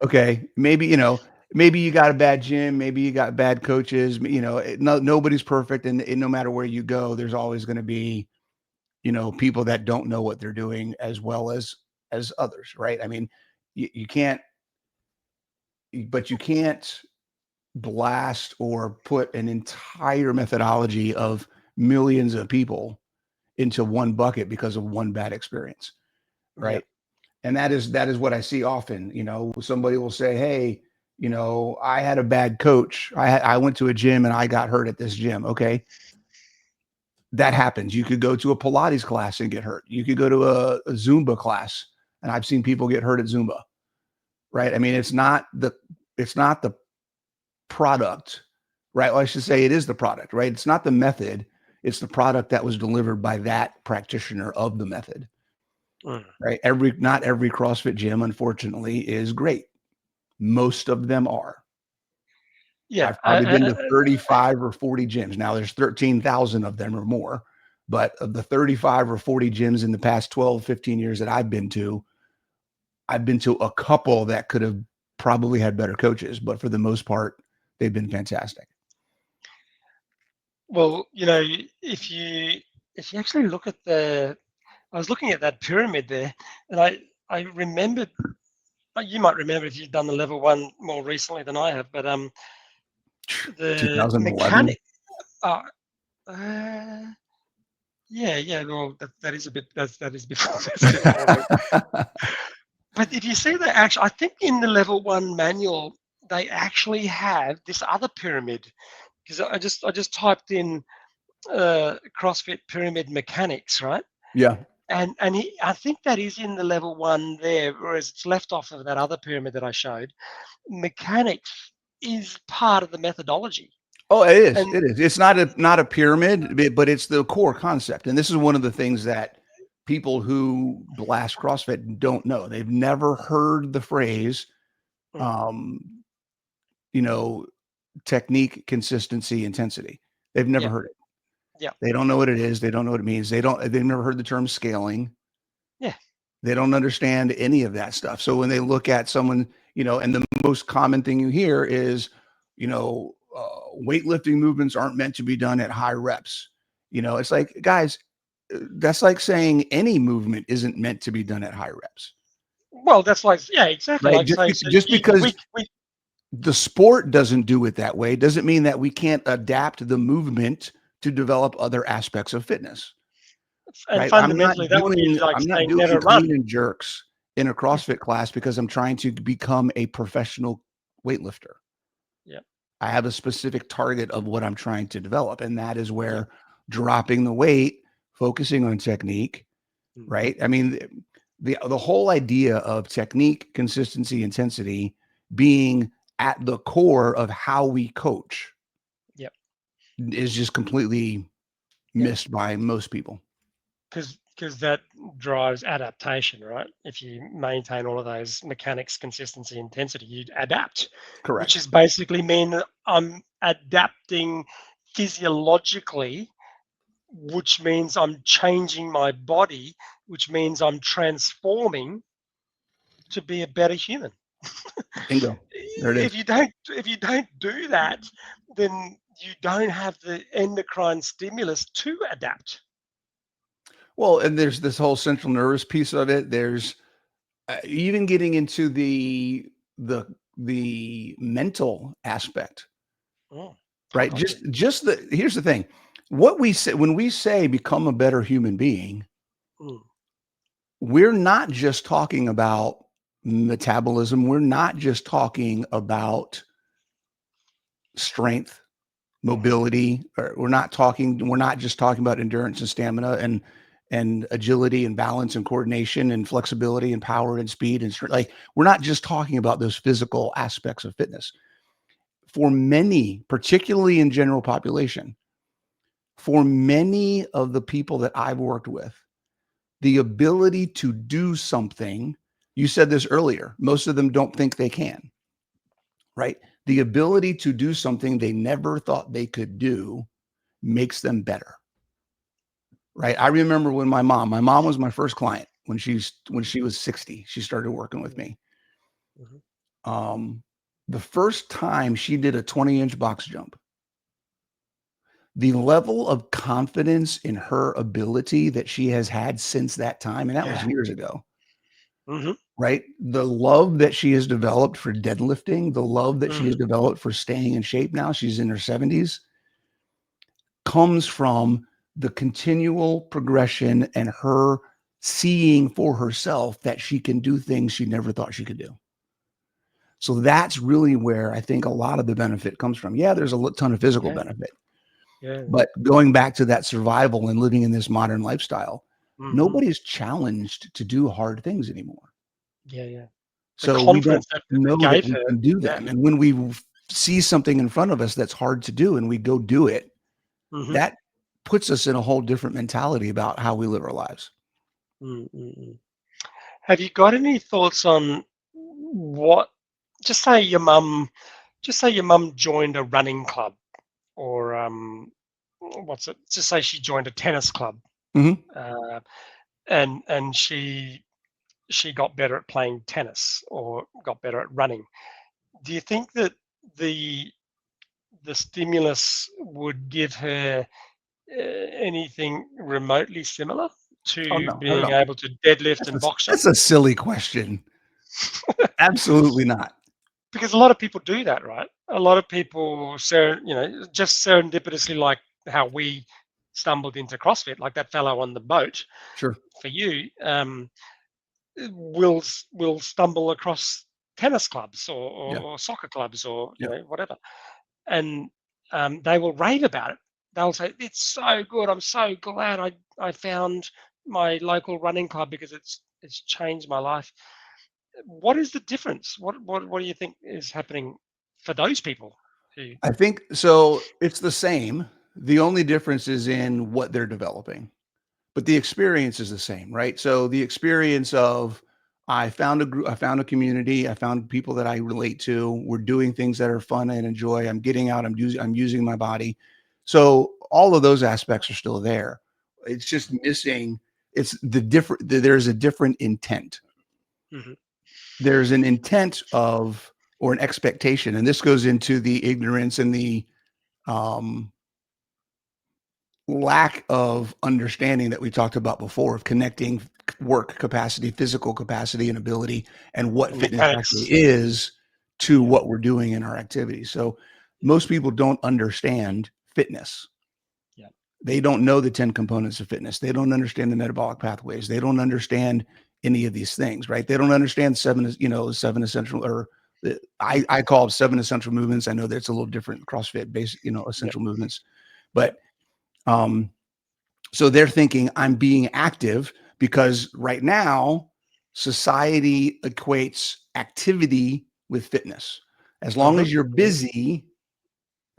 Speaker 2: okay, maybe you got a bad gym, maybe you got bad coaches, nobody's perfect, and no matter where you go, there's always going to be people that don't know what they're doing as well as others, right? I mean, you can't blast or put an entire methodology of millions of people into one bucket because of one bad experience, right?
Speaker 1: Yep.
Speaker 2: And that is what I see often. Somebody will say, hey, I had a bad coach. I went to a gym and I got hurt at this gym. Okay, that happens. You could go to a Pilates class and get hurt. You could go to a Zumba class, and I've seen people get hurt at Zumba, right? I mean, it's not the product, right? Well, I should say it is the product, right? It's not the method. It's the product that was delivered by that practitioner of the method, right? Not every CrossFit gym, unfortunately, is great. Most of them are.
Speaker 1: Yeah.
Speaker 2: I've probably been to 35 or 40 gyms. Now there's 13,000 of them or more, but of the 35 or 40 gyms in the past 12, 15 years that I've been to a couple that could have probably had better coaches, but for the most part, they've been fantastic.
Speaker 1: Well, if you actually look at I was looking at that pyramid there, and I remembered. You might remember if you've done the level one more recently than I have, but the
Speaker 2: 2011.
Speaker 1: mechanic. Yeah. Well, that is a bit. That is before. That's before me. But if you see that, actually, I think in the level one manual they actually have this other pyramid, because I just typed in CrossFit pyramid mechanics, right?
Speaker 2: Yeah.
Speaker 1: And I think that is in the level one there, whereas it's left off of that other pyramid that I showed. Mechanics is part of the methodology.
Speaker 2: Oh, it is.
Speaker 1: And
Speaker 2: It is. It's not a pyramid, but it's the core concept. And this is one of the things that people who blast CrossFit don't know. They've never heard the phrase, technique, consistency, intensity. They've never heard it.
Speaker 1: Yeah.
Speaker 2: They don't know what it is. They don't know what it means. They've never heard the term scaling.
Speaker 1: Yeah.
Speaker 2: They don't understand any of that stuff. So when they look at someone, and the most common thing you hear is, weightlifting movements aren't meant to be done at high reps. It's like, guys, that's like saying any movement isn't meant to be done at high reps.
Speaker 1: Well, that's like, yeah, exactly.
Speaker 2: Right?
Speaker 1: Like
Speaker 2: Just because the sport doesn't do it that way doesn't mean that we can't adapt the movement to develop other aspects of fitness.
Speaker 1: And
Speaker 2: right?
Speaker 1: fundamentally, that would be like saying never run.
Speaker 2: Clean and jerks in a CrossFit class because I'm trying to become a professional weightlifter.
Speaker 1: Yeah.
Speaker 2: I have a specific target of what I'm trying to develop. And that is where dropping the weight, focusing on technique, right? I mean, the whole idea of technique, consistency, intensity being at the core of how we coach is just completely missed by most people.
Speaker 1: Because that drives adaptation, right? If you maintain all of those mechanics, consistency, intensity, you adapt, which
Speaker 2: Correct.
Speaker 1: is basically mean that I'm adapting physiologically, which means I'm changing my body, which means I'm transforming to be a better human.
Speaker 2: Bingo. There it is.
Speaker 1: If you don't do that, then you don't have the endocrine stimulus to adapt.
Speaker 2: Well, and there's this whole central nervous piece of it. There's even getting into the the mental aspect,
Speaker 1: Oh,
Speaker 2: right?
Speaker 1: gotcha.
Speaker 2: Just the here's the thing. What we say when we say become a better human being,
Speaker 1: Mm,
Speaker 2: we're not just talking about metabolism. We're not just talking about strength, mobility, or we're not just talking about endurance and stamina and agility and balance and coordination and flexibility and power and speed and strength. Like we're not just talking about those physical aspects of fitness. For many, particularly in general population, for many of the people that I've worked with, the ability to do something, you said this earlier, most of them don't think they can, right? The ability to do something they never thought they could do makes them better, right? I remember when my mom was my first client when she was 60. She started working with me.
Speaker 1: mhm.
Speaker 2: Um, the first time she did a 20-inch box jump, the level of confidence in her ability that she has had since that time, and that was
Speaker 1: Yeah.
Speaker 2: years ago,
Speaker 1: Hmm.
Speaker 2: right? The love that she has developed for deadlifting, the love that she
Speaker 1: Mm.
Speaker 2: has developed for staying in shape now, she's in her 70s, comes from the continual progression and her seeing for herself that she can do things she never thought she could do. So that's really where I think a lot of the benefit comes from. Yeah, there's a ton of physical
Speaker 1: Yeah.
Speaker 2: benefit,
Speaker 1: Yeah.
Speaker 2: but going back to that survival and living in this modern lifestyle,
Speaker 1: Hmm.
Speaker 2: nobody's challenged to do hard things anymore.
Speaker 1: Yeah. Yeah. The
Speaker 2: So we don't
Speaker 1: confidence that it
Speaker 2: know that
Speaker 1: gave
Speaker 2: we
Speaker 1: her.
Speaker 2: can do
Speaker 1: Yeah.
Speaker 2: them. And when we see something in front of us that's hard to do and we go do it,
Speaker 1: Hmm.
Speaker 2: that puts us in a whole different mentality about how we live our lives.
Speaker 1: Mm-mm. Have you got any thoughts on what? Just say your mum. Just say your mum joined a running club, or what's it? Just say she joined a tennis club,
Speaker 2: Mhm.
Speaker 1: uh, and she got better at playing tennis or got better at running. Do you think that the the stimulus would give her anything remotely similar
Speaker 2: Oh,
Speaker 1: to
Speaker 2: no, not at
Speaker 1: being
Speaker 2: all.
Speaker 1: able to deadlift and box jump?
Speaker 2: That's a silly question. Absolutely not.
Speaker 1: Because a lot of people do that, right? A lot of people, just serendipitously, like how we stumbled into CrossFit, like that fellow on the boat.
Speaker 2: Sure.
Speaker 1: For you, will stumble across tennis clubs
Speaker 2: Yeah.
Speaker 1: or soccer clubs or
Speaker 2: Yeah.
Speaker 1: whatever, and they will rave about it. They'll say it's so good. I'm so glad I found my local running club because it's changed my life. What is the difference? What do you think is happening for those people who?
Speaker 2: I think so. It's the same. The only difference is in what they're developing, but the experience is the same, right? So the experience of I found a group, I found a community, I found people that I relate to. We're doing things that are fun and enjoy. I'm getting out. I'm using my body. So all of those aspects are still there. It's just missing. It's the different. There's a different intent.
Speaker 1: Mhm.
Speaker 2: There's an intent of or an expectation, and this goes into the ignorance and the um, lack of understanding that we talked about before of connecting work capacity, physical capacity and ability, and what fitness actually
Speaker 1: Mechanics?
Speaker 2: is to
Speaker 1: Yeah,
Speaker 2: what we're doing in our activities. So most people don't understand fitness.
Speaker 1: yeah,
Speaker 2: They don't know the 10 components of fitness. They don't understand the metabolic pathways. They don't understand any of these things, right? They don't understand seven essential or
Speaker 1: mm,
Speaker 2: I call them seven essential movements. I know that's a little different CrossFit basic,
Speaker 1: yeah,
Speaker 2: essential movements,
Speaker 1: yeah,
Speaker 2: but um, so they're thinking I'm being active because right now society equates activity with fitness. As long
Speaker 1: mhm,
Speaker 2: as you're
Speaker 1: mhm,
Speaker 2: busy,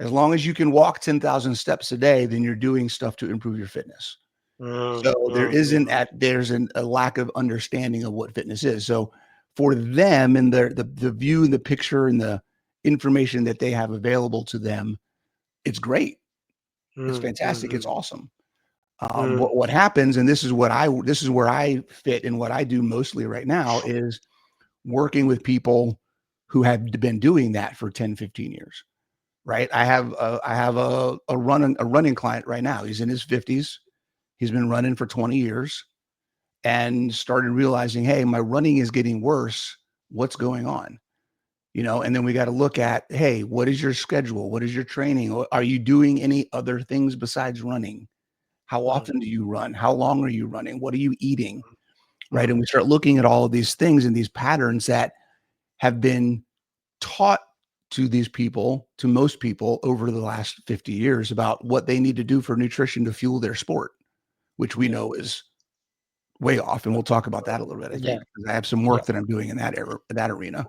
Speaker 2: As long as you can walk 10,000 steps a day, then you're doing stuff to improve your fitness. So there's a lack of understanding of what fitness is. So for them and the view and the picture and the information that they have available to them, it's great. It's fantastic. It's awesome. What happens, and this is where I fit in what I do mostly right now, is working with people who have been doing that for 10, 15 years. Right. I have a running client right now. He's in his 50s. He's been running for 20 years and started realizing, hey, my running is getting worse. What's going on? And then we got to look at, hey, what is your schedule? What is your training? Are you doing any other things besides running? How often do you run? How long are you running? What are you eating? Right. And we start looking at all of these things and these patterns that have been taught to these people, to most people over the last 50 years about what they need to do for nutrition to fuel their sport, which we know is way off. And we'll talk about that a little bit, I think, because I have some work that I'm doing in that arena.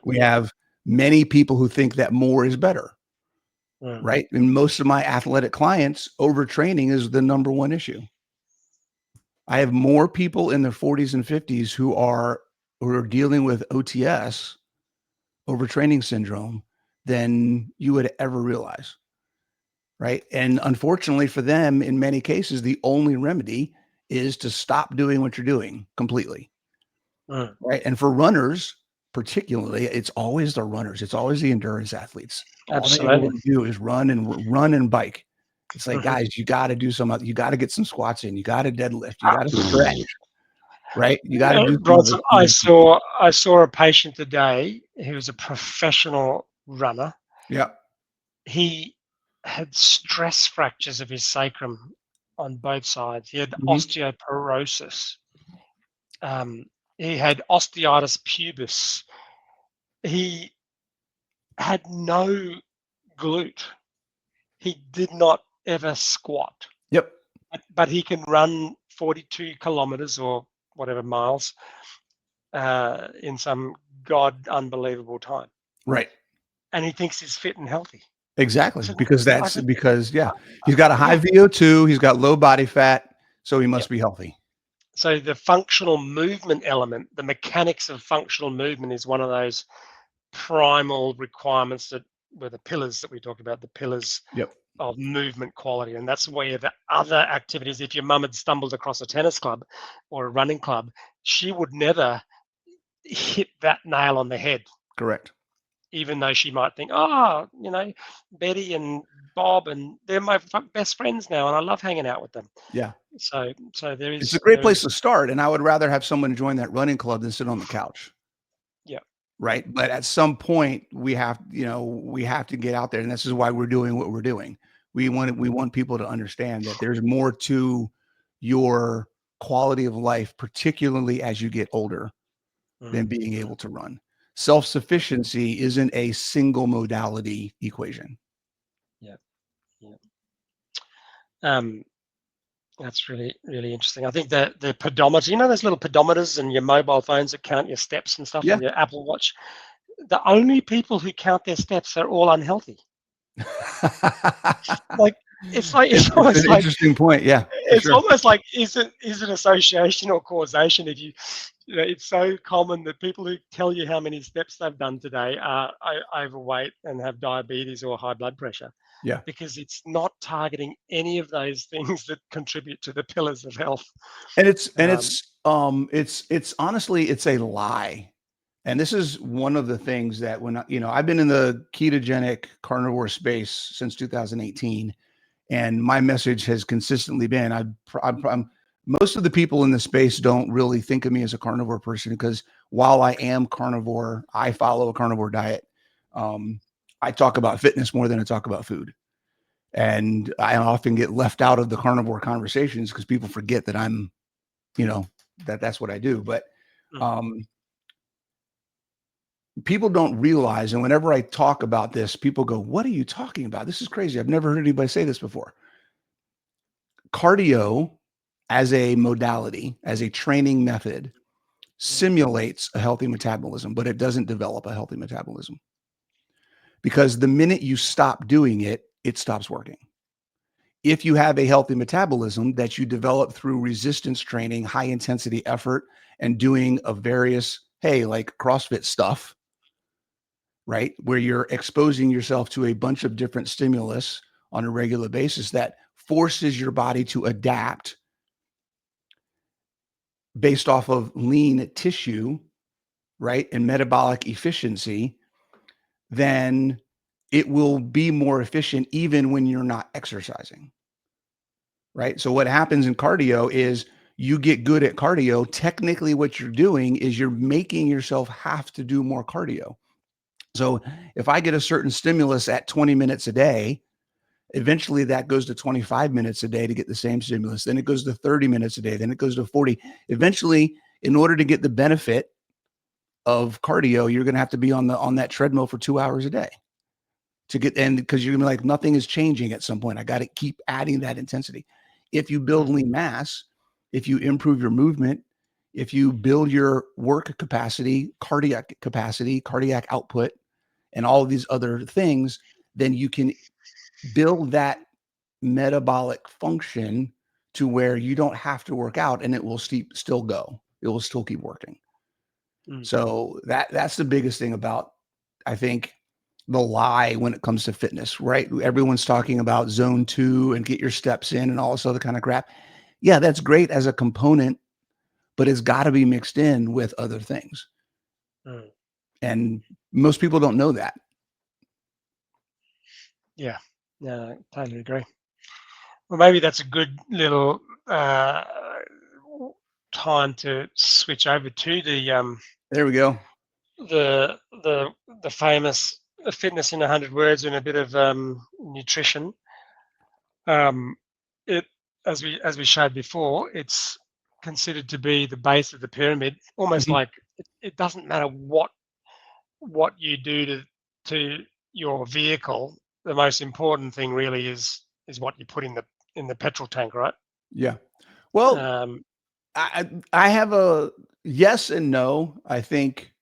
Speaker 2: We have many people who think that more is better, right? And most of my athletic clients, overtraining is the number one issue. I have more people in their 40s and 50s who are dealing with OTS, overtraining syndrome, than you would ever realize. Right. And unfortunately for them, in many cases, the only remedy is to stop doing what you're doing completely. Right. And for runners, particularly, it's always the runners. It's always the endurance athletes.
Speaker 1: Absolutely.
Speaker 2: All they want to do is run and bike. It's like, guys, you got to do you got to get some squats in. You got to deadlift. You got to stretch. Right. You got to do.
Speaker 1: Bronson, I saw a patient today who was a professional runner.
Speaker 2: Yeah.
Speaker 1: He had stress fractures of his sacrum on both sides. He had osteoporosis. He had osteitis pubis. He had no glute. He did not ever squat.
Speaker 2: Yep.
Speaker 1: But he can run 42 kilometers or whatever miles in some unbelievable time.
Speaker 2: Right.
Speaker 1: And he thinks he's fit and healthy.
Speaker 2: Exactly. Because he's got a high VO2, he's got low body fat, so he must be healthy.
Speaker 1: So the functional movement element, the mechanics of functional movement, is one of those primal requirements that were the pillars that we talked about, the pillars of movement quality. And that's where the other activities, if your mum had stumbled across a tennis club or a running club, she would never hit that nail on the head.
Speaker 2: Correct.
Speaker 1: Even though she might think, Betty and Bob, and they're my best friends now, and I love hanging out with them.
Speaker 2: Yeah.
Speaker 1: So there is.
Speaker 2: It's a great place to start, and I would rather have someone join that running club than sit on the couch.
Speaker 1: Yeah.
Speaker 2: Right. But at some point, we have to get out there, and this is why we're doing what we're doing. We want people to understand that there's more to your quality of life, particularly as you get older, than being able to run. Self-sufficiency isn't a single modality equation.
Speaker 1: That's really, really interesting. I think that the pedometer, those little pedometers and your mobile phones that count your steps and stuff, and your Apple Watch, the only people who count their steps are all unhealthy. It's almost
Speaker 2: an interesting point. Yeah.
Speaker 1: It's almost like, is it association or causation? If it's so common that people who tell you how many steps they've done today are overweight and have diabetes or high blood pressure.
Speaker 2: Yeah.
Speaker 1: Because it's not targeting any of those things that contribute to the pillars of health.
Speaker 2: And it's honestly, it's a lie. And this is one of the things that when I've been in the ketogenic carnivore space since 2018, and my message has consistently been, I'm most of the people in the space don't really think of me as a carnivore person, because while I am carnivore, I follow a carnivore diet. I talk about fitness more than I talk about food. And I often get left out of the carnivore conversations because people forget that I'm, that's what I do. But people don't realize, and whenever I talk about this, people go, "What are you talking about? This is crazy. I've never heard anybody say this before." Cardio as a modality, as a training method, simulates a healthy metabolism, but it doesn't develop a healthy metabolism. because the minute you stop doing it, it stops working. If you have a healthy metabolism that you develop through resistance training, high intensity effort, and doing of various, like CrossFit stuff, right? Where you're exposing yourself to a bunch of different stimulus on a regular basis that forces your body to adapt based off of lean tissue, right? And metabolic efficiency, then it will be more efficient even when you're not exercising, right? So what happens in cardio is you get good at cardio. Technically, what you're doing is you're making yourself have to do more cardio. So if I get a certain stimulus at 20 minutes a day, eventually that goes to 25 minutes a day to get the same stimulus. Then it goes to 30 minutes a day. Then it goes to 40. Eventually, in order to get the benefit of cardio, you're going to have to be on that treadmill for 2 hours a day to get, and because you're going to be like, nothing is changing at some point. I got to keep adding that intensity. If you build lean mass, if you improve your movement, if you build your work capacity, cardiac output, and all of these other things, then you can build that metabolic function to where you don't have to work out and it will still go. It will still keep working. So that's the biggest thing about, I think, the lie when it comes to fitness, right? Everyone's talking about zone 2 and get your steps in and all this other kind of crap. Yeah, that's great as a component, but it's got to be mixed in with other things. And most people don't know that.
Speaker 1: Yeah, no, I totally agree. Well, maybe that's a good little time to switch over to the
Speaker 2: There we go.
Speaker 1: the famous fitness in 100 words and a bit of nutrition. It as we showed before, it's considered to be the base of the pyramid. Almost like it doesn't matter what you do to your vehicle. The most important thing really is what you put in the petrol tank, right?
Speaker 2: Yeah. Well, I have a yes and no. I think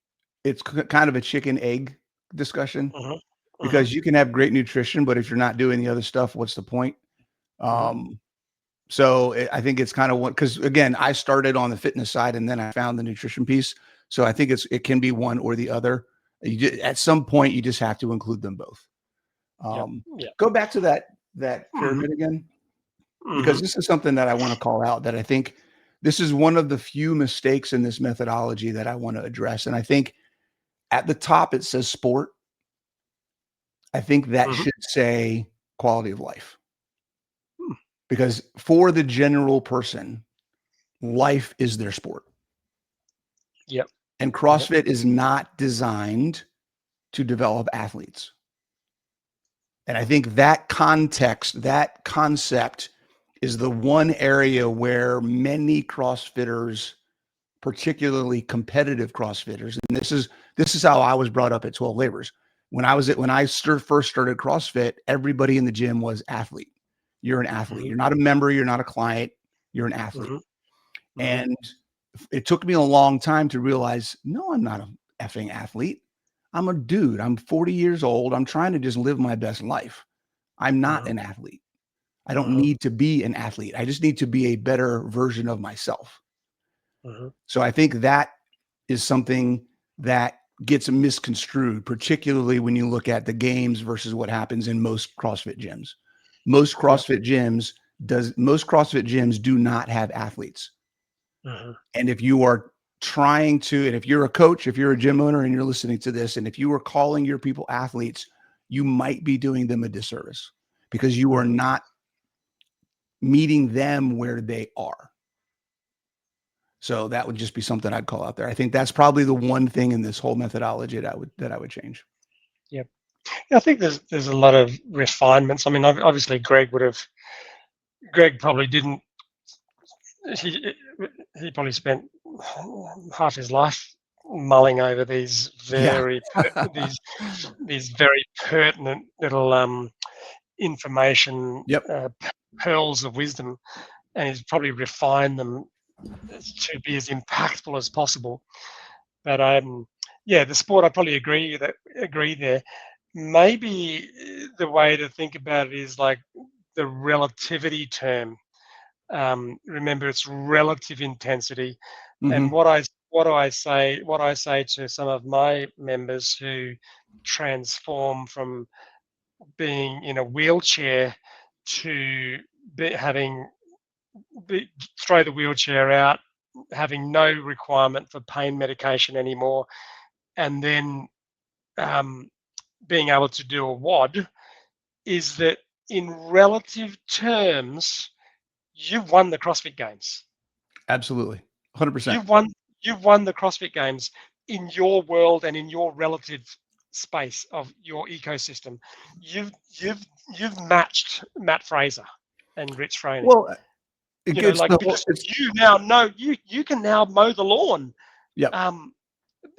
Speaker 2: it's kind of a chicken egg discussion because you can have great nutrition, but if you're not doing the other stuff, what's the point? So I think it's kind of one, because again, I started on the fitness side and then I found the nutrition piece. So I think it can be one or the other. At some point, you just have to include them both. Go back to that pyramid again, because this is something that I want to call out, that I think this is one of the few mistakes in this methodology that I want to address. And I think at the top, it says sport. I think that should say quality of life. Because for the general person, life is their sport.
Speaker 1: Yep.
Speaker 2: And CrossFit is not designed to develop athletes. And I think that context, that concept is the one area where many CrossFitters, particularly competitive CrossFitters, and this is how I was brought up at 12 Labors. When I first started CrossFit, everybody in the gym was athlete. You're an athlete. You're not a member. You're not a client. You're an athlete. And it took me a long time to realize, no, I'm not an effing athlete. I'm a dude. I'm 40 years old. I'm trying to just live my best life. I'm not an athlete. I don't need to be an athlete. I just need to be a better version of myself. So I think that is something that gets misconstrued, particularly when you look at the games versus what happens in most CrossFit gyms. Most CrossFit gyms do not have athletes. And if you are trying to, and if you're a coach, if you're a gym owner and you're listening to this, and if you are calling your people athletes, you might be doing them a disservice because you are not meeting them where they are. So that would just be something I'd call out there. I think that's probably the one thing in this whole methodology that I would change.
Speaker 1: Yep. I think there's a lot of refinements. I mean, obviously Greg probably didn't. He probably spent half his life mulling over these very these very pertinent little information pearls of wisdom, and he's probably refined them to be as impactful as possible. But the sport, I probably agree there. maybe the way to think about it is like the relativity term. Remember, it's relative intensity. And
Speaker 2: Mhm.
Speaker 1: what I say to some of my members who transform from being in a wheelchair to having throw the wheelchair out, having no requirement for pain medication anymore, and then um, being able to do a WOD, is that in relative terms, you've won the CrossFit Games.
Speaker 2: Absolutely. 100%.
Speaker 1: You've won. You've won the CrossFit Games in your world and in your relative space of your ecosystem. You've you've you've matched Matt Fraser and Rich Froning.
Speaker 2: Well, it
Speaker 1: You know,
Speaker 2: gets
Speaker 1: like
Speaker 2: the whole,
Speaker 1: because
Speaker 2: it's,
Speaker 1: you now know you can now mow the lawn.
Speaker 2: yep,
Speaker 1: Um,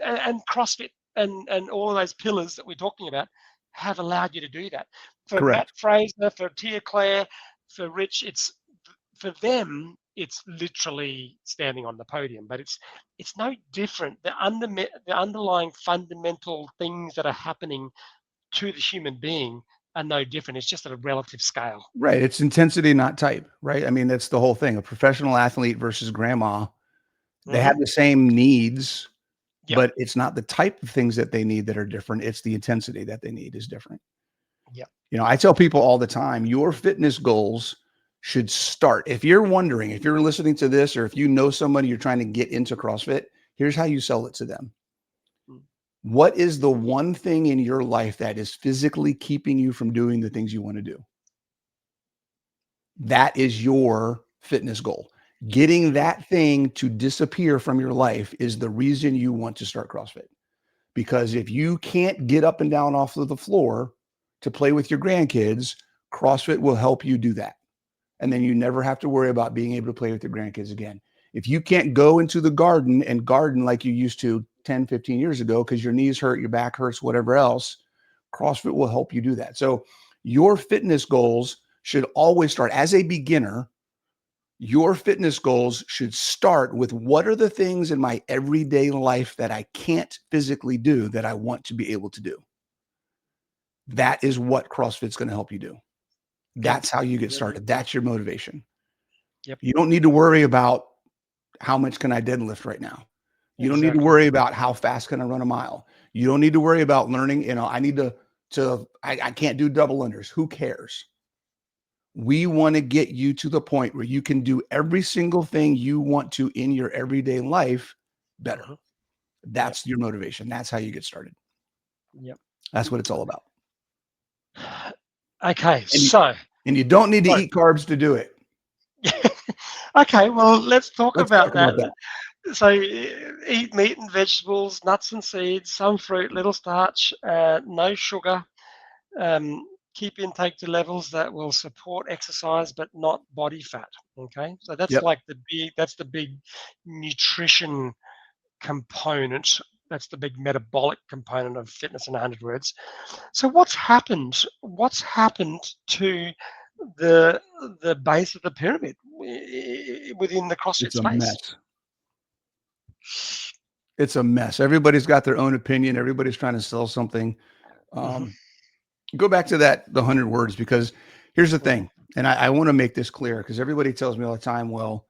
Speaker 1: and CrossFit and all of those pillars that we're talking about have allowed you to do that. For Matt
Speaker 2: correct.
Speaker 1: Fraser, for Tia Claire, for Rich, it's for them. It's literally standing on the podium, but it's no different. The underlying fundamental things that are happening to the human being are no different. It's just at a relative scale.
Speaker 2: Right. It's intensity, not type, right? I mean, that's the whole thing. A professional athlete versus grandma, they
Speaker 1: Hmm.
Speaker 2: have the same needs,
Speaker 1: Yep.
Speaker 2: but it's not the type of things that they need that are different. It's the intensity that they need is different.
Speaker 1: Yep.
Speaker 2: I tell people all the time, your fitness goals should start. If you're wondering, if you're listening to this, or if you know somebody you're trying to get into CrossFit, here's how you sell it to them.
Speaker 1: Mm.
Speaker 2: What is the one thing in your life that is physically keeping you from doing the things you want to do? That is your fitness goal. Getting that thing to disappear from your life is the reason you want to start CrossFit. Because if you can't get up and down off of the floor to play with your grandkids, CrossFit will help you do that. And then you never have to worry about being able to play with your grandkids again. If you can't go into the garden and garden like you used to 10, 15 years ago because your knees hurt, your back hurts, whatever else, CrossFit will help you do that. So your fitness goals should always start as a beginner. Your fitness goals should start with what are the things in my everyday life that I can't physically do that I want to be able to do. That is what CrossFit's going to help you do. That's how you get started. That's your motivation.
Speaker 1: Yep.
Speaker 2: You don't need to worry about how much can I deadlift right now. You don't need to
Speaker 1: Exactly.
Speaker 2: worry about how fast can I run a mile. You don't need to worry about learning, I need I can't do double unders. Who cares? We want to get you to the point where you can do every single thing you want to in your everyday life better.
Speaker 1: Mhm.
Speaker 2: That's your motivation. That's how you get started.
Speaker 1: Yep.
Speaker 2: That's what it's all about.
Speaker 1: Okay,
Speaker 2: And you,
Speaker 1: so
Speaker 2: and you don't need to
Speaker 1: sorry.
Speaker 2: eat carbs to do it.
Speaker 1: Okay, well, let's talk
Speaker 2: Let's
Speaker 1: about
Speaker 2: talk about
Speaker 1: that.
Speaker 2: that.
Speaker 1: So, eat meat and vegetables, nuts and seeds, some fruit, little starch, no sugar. Keep intake to levels that will support exercise but not body fat. Okay, so that's
Speaker 2: Yep.
Speaker 1: like that's the big nutrition component. That's the big metabolic component of fitness in 100 words. So what's happened? What's happened to the base of the pyramid within the CrossFit
Speaker 2: It's a
Speaker 1: space?
Speaker 2: mess. It's a mess. Everybody's got their own opinion. Everybody's trying to sell something.
Speaker 1: Mhm,
Speaker 2: Go back to the 100 words, because here's the
Speaker 1: mhm.
Speaker 2: thing. And I want to make this clear because everybody tells me all the time, well,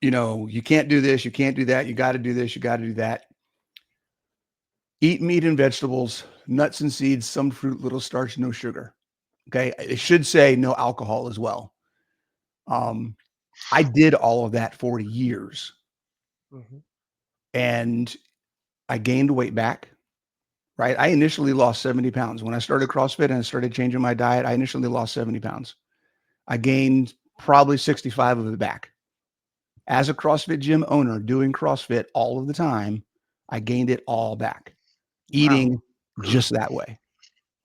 Speaker 2: you can't do this, you can't do that, you got to do this, you got to do that. Eat meat and vegetables, nuts and seeds, some fruit, little starch, no sugar. Okay. It should say no alcohol as well. I did all of that for years
Speaker 1: Mhm.
Speaker 2: and I gained weight back. Right. I initially lost 70 pounds. When I started CrossFit and I started changing my diet, I initially lost 70 pounds. I gained probably 65 of it back. As a CrossFit gym owner doing CrossFit all of the time, I gained it all back.
Speaker 1: Wow.
Speaker 2: Eating just that way.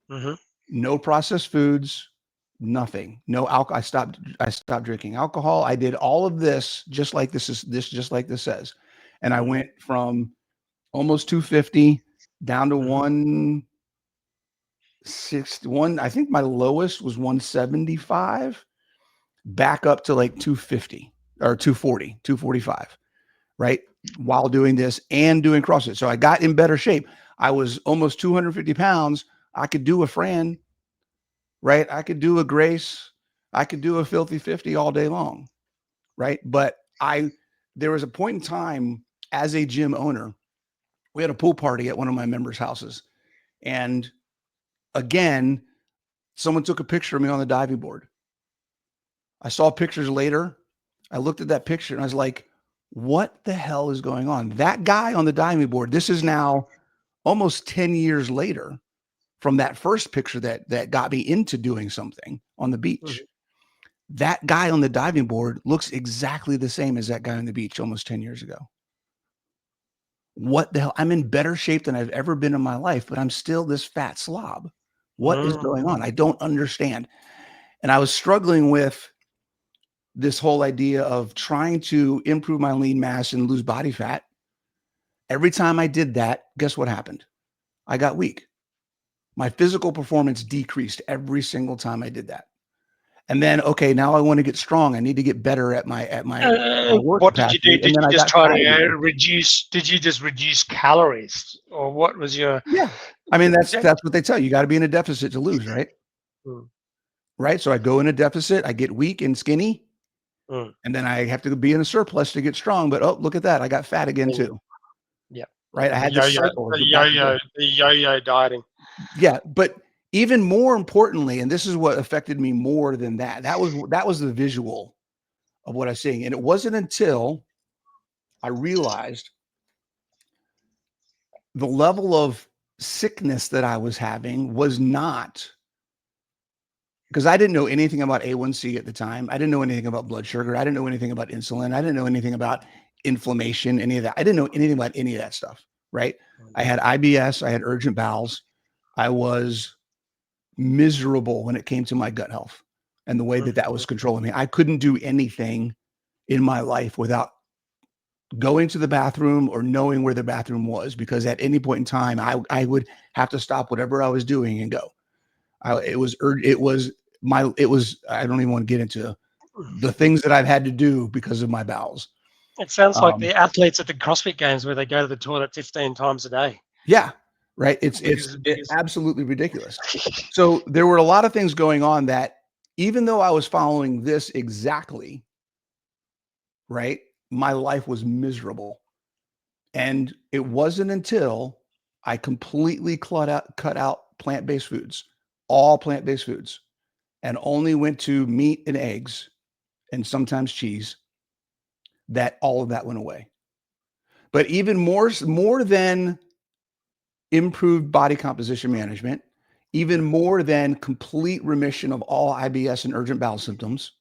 Speaker 1: Mhm.
Speaker 2: No processed foods, nothing. No alcohol. I stopped drinking alcohol. I did all of this just like just like this says. And I
Speaker 1: Mhm.
Speaker 2: went from almost 250 down to
Speaker 1: Mhm.
Speaker 2: 161. I think my lowest was 175, back up to like 250 or 240, 245. Right. while doing this and doing CrossFit. So I got in better shape. I was almost 250 pounds. I could do a Fran, right? I could do a Grace. I could do a Filthy 50 all day long, right? But there was a point in time as a gym owner, we had a pool party at one of my members' houses. And again, someone took a picture of me on the diving board. I saw pictures later. I looked at that picture and I was like, what the hell is going on? That guy on the diving board, this is now almost 10 years later from that first picture that got me into doing something on the beach.
Speaker 1: Mm-hmm.
Speaker 2: That guy on the diving board looks exactly the same as that guy on the beach almost 10 years ago. What the hell? I'm in better shape than I've ever been in my life, but I'm still this fat slob. What is going on? I don't understand. And I was struggling with this whole idea of trying to improve my lean mass and lose body fat. Every time I did that, guess what happened? I got weak. My physical performance decreased every single time I did that. And then, okay, now I want to get strong. I need to get better at my work
Speaker 1: What did you do?
Speaker 2: capacity. And
Speaker 1: Did
Speaker 2: then
Speaker 1: you
Speaker 2: I
Speaker 1: just
Speaker 2: got
Speaker 1: try
Speaker 2: fat
Speaker 1: to
Speaker 2: again.
Speaker 1: reduce? Did you just reduce calories, or what was your?
Speaker 2: Yeah. I mean, that's what they tell you. You got to be in a deficit to lose, right? Right. So I go in a deficit, I get weak and skinny, and then I have to be in a surplus to get strong. But oh, look at that. I got fat again too.
Speaker 1: Yeah.
Speaker 2: Right. I had this cycle.
Speaker 1: The yo-yo dieting.
Speaker 2: Yeah. But even more importantly, and this is what affected me more than that, that was the visual of what I was seeing. And it wasn't until I realized the level of sickness that I was having was not, because I didn't know anything about A1C at the time. I didn't know anything about blood sugar. I didn't know anything about insulin. I didn't know anything about inflammation, any of that. I didn't know anything about any of that stuff, right? I had IBS. I had urgent bowels. I was miserable when it came to my gut health and the way that was controlling me. I couldn't do anything in my life without going to the bathroom or knowing where the bathroom was, because at any point in time, I would have to stop whatever I was doing and go. I don't even want to get into the things that I've had to do because of my bowels.
Speaker 1: It sounds like the athletes at the CrossFit Games where they go to the toilet 15 times a day.
Speaker 2: Yeah, right. It's absolutely ridiculous. So there were a lot of things going on that, even though I was following this exactly, right, my life was miserable. And it wasn't until I completely cut out plant-based foods, all plant-based foods, and only went to meat and eggs and sometimes cheese, that all of that went away. But even more than improved body composition management, even more than complete remission of all IBS and urgent bowel symptoms,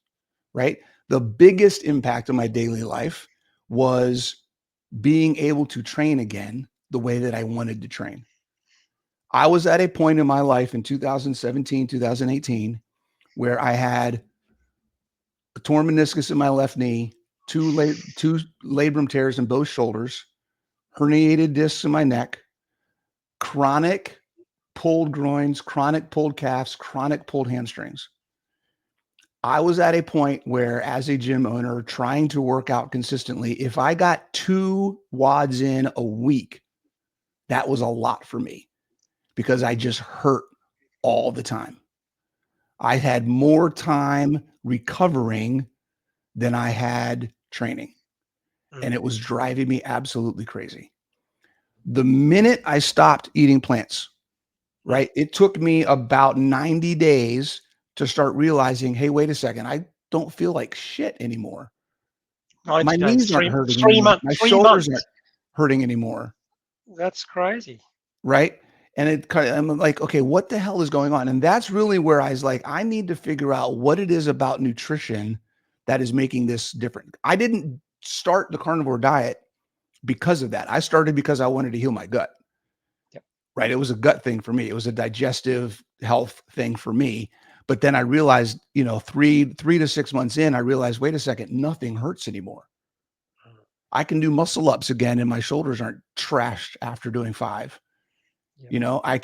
Speaker 2: right? The biggest impact on my daily life was being able to train again the way that I wanted to train. I was at a point in my life in 2017, 2018, where I had a torn meniscus in my left knee, two labrum tears in both shoulders, herniated discs in my neck, chronic pulled groins, chronic pulled calves, chronic pulled hamstrings. I was at a point where, as a gym owner trying to work out consistently, if I got 2 WODs in a week, that was a lot for me because I just hurt all the time. I had more time recovering than I had training, and it was driving me absolutely crazy. The minute I stopped eating plants, right, it took me about 90 days to start realizing, hey, wait a second, I don't feel like shit anymore. My knees aren't hurting anymore. My shoulders aren't hurting anymore.
Speaker 1: That's crazy.
Speaker 2: Right. And I'm like, okay, what the hell is going on? And that's really where I was like, I need to figure out what it is about nutrition that is making this different. I didn't start the carnivore diet because of that. I started because I wanted to heal my gut.
Speaker 1: Yep.
Speaker 2: Right. It was a gut thing for me. It was a digestive health thing for me. But then I realized, 3 to 6 months in, I realized, wait a second, nothing hurts anymore. I can do muscle ups again and my shoulders aren't trashed after doing 5. Yep. I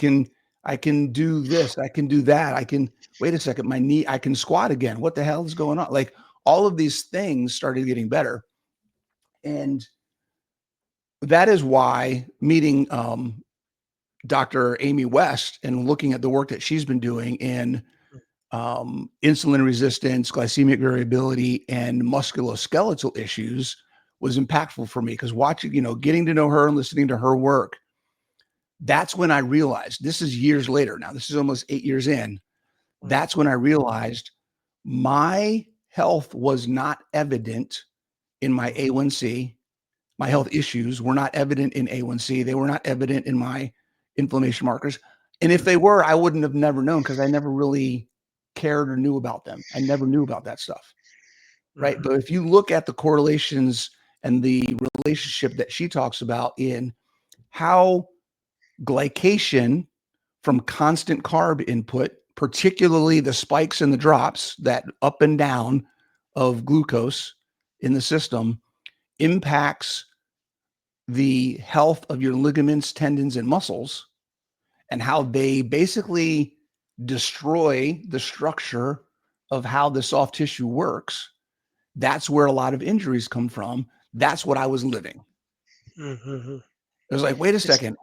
Speaker 2: can do this. I can do that. Wait a second, my knee, I can squat again. What the hell is going on? Like, all of these things started getting better. And that is why meeting Dr. Amy West and looking at the work that she's been doing in insulin resistance, glycemic variability, and musculoskeletal issues was impactful for me, because watching, getting to know her and listening to her work, that's when I realized, this is years later now, this is almost 8 years in, that's when I realized my health was not evident in my A1C. My health issues were not evident in A1C. They were not evident in my inflammation markers. And if they were, I wouldn't have never known, because I never really cared or knew about them. I never knew about that stuff. Right. But if you look at the correlations and the relationship that she talks about in how glycation from constant carb input, particularly the spikes and the drops, that up and down of glucose in the system, impacts the health of your ligaments, tendons, and muscles, and how they basically destroy the structure of how the soft tissue works. That's where a lot of injuries come from. That's what I was living.
Speaker 1: Mm-hmm.
Speaker 2: It was like, wait a second.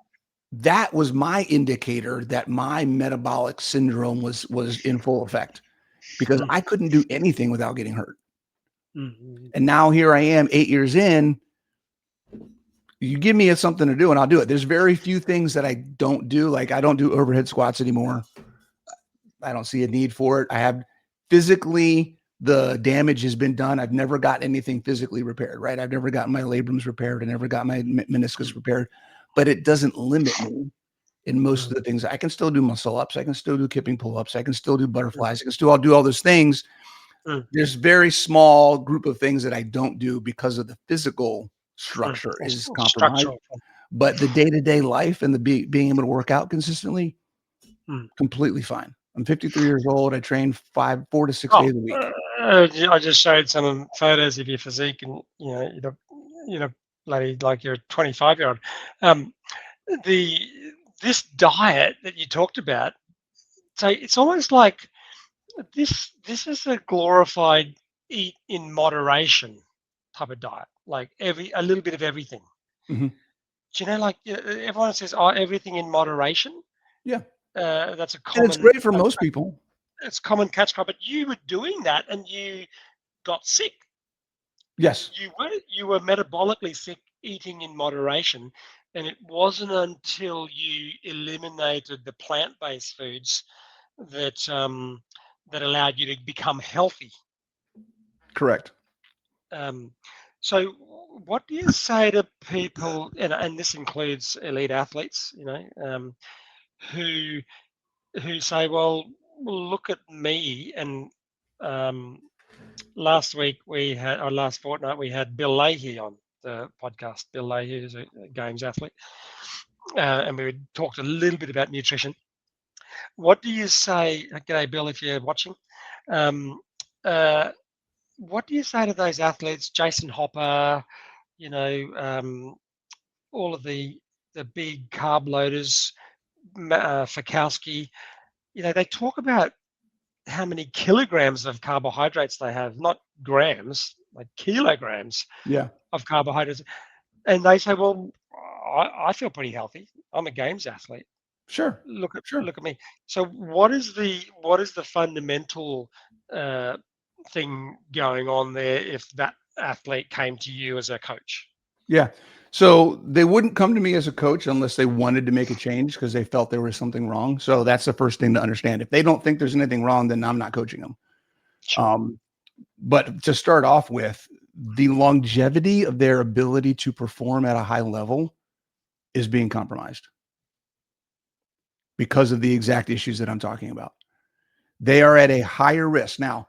Speaker 2: That was my indicator that my metabolic syndrome was in full effect, because I couldn't do anything without getting hurt.
Speaker 1: Mm-hmm.
Speaker 2: And now here I am 8 years in. You give me something to do and I'll do it. There's very few things that I don't do. Like, I don't do overhead squats anymore. I don't see a need for it. I have physically, the damage has been done. I've never gotten anything physically repaired, right? I've never gotten my labrums repaired. I never got my meniscus repaired, but it doesn't limit me in most of the things. I can still do muscle ups. I can still do kipping pull-ups. I can still do butterflies. I can still do all those things. There's very small group of things that I don't do because of the physical structure is compromised. But the day-to-day life and the being able to work out consistently, completely fine. I'm 53 years old. I train 4 to 6 days a week.
Speaker 1: I just showed some photos of your physique, and lady, like you're a 25-year-old. This diet that you talked about, so it's almost like this is a glorified eat in moderation type of diet, like a little bit of everything.
Speaker 2: Mm-hmm.
Speaker 1: Do you know, like everyone says, "Oh, everything in moderation."
Speaker 2: Yeah,
Speaker 1: that's a common.
Speaker 2: And it's great for most people.
Speaker 1: It's common catch cry, but you were doing that and you got sick.
Speaker 2: Yes,
Speaker 1: you were metabolically sick eating in moderation, and it wasn't until you eliminated the plant-based foods that that allowed you to become healthy.
Speaker 2: Correct.
Speaker 1: So what do you say to people, and this includes elite athletes, who say, well, look at me, and last fortnight we had Bill Leahy on the podcast. Bill Leahy is a games athlete, and we talked a little bit about nutrition. What do you say? G'day, Bill, if you're watching. What do you say to those athletes, Jason Hopper, all of the big carb loaders, Fakowski? They talk about how many kilograms of carbohydrates they have, not grams, like kilograms of carbohydrates. And they say, well, I feel pretty healthy. I'm a games athlete.
Speaker 2: Sure.
Speaker 1: Look at me. So what is the fundamental thing going on there if that athlete came to you as a coach?
Speaker 2: Yeah. So they wouldn't come to me as a coach unless they wanted to make a change because they felt there was something wrong. So that's the first thing to understand. If they don't think there's anything wrong, then I'm not coaching them. Sure. But to start off with, the longevity of their ability to perform at a high level is being compromised because of the exact issues that I'm talking about. They are at a higher risk. Now,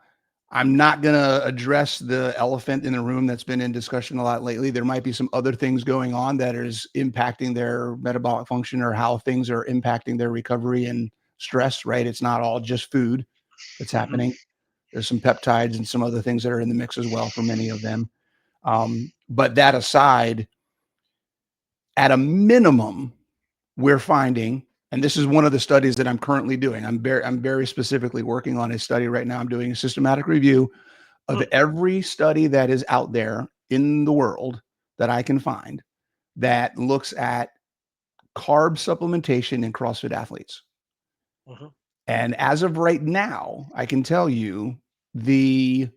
Speaker 2: I'm not going to address the elephant in the room that's been in discussion a lot lately. There might be some other things going on that is impacting their metabolic function or how things are impacting their recovery and stress, right? It's not all just food that's happening. There's some peptides and some other things that are in the mix as well for many of them. But that aside, at a minimum, we're finding, and this is one of the studies that I'm currently doing. I'm very specifically working on a study right now. I'm doing a systematic review of every study that is out there in the world that I can find that looks at carb supplementation in CrossFit athletes.
Speaker 1: Mhm.
Speaker 2: And as of right now, I can tell you the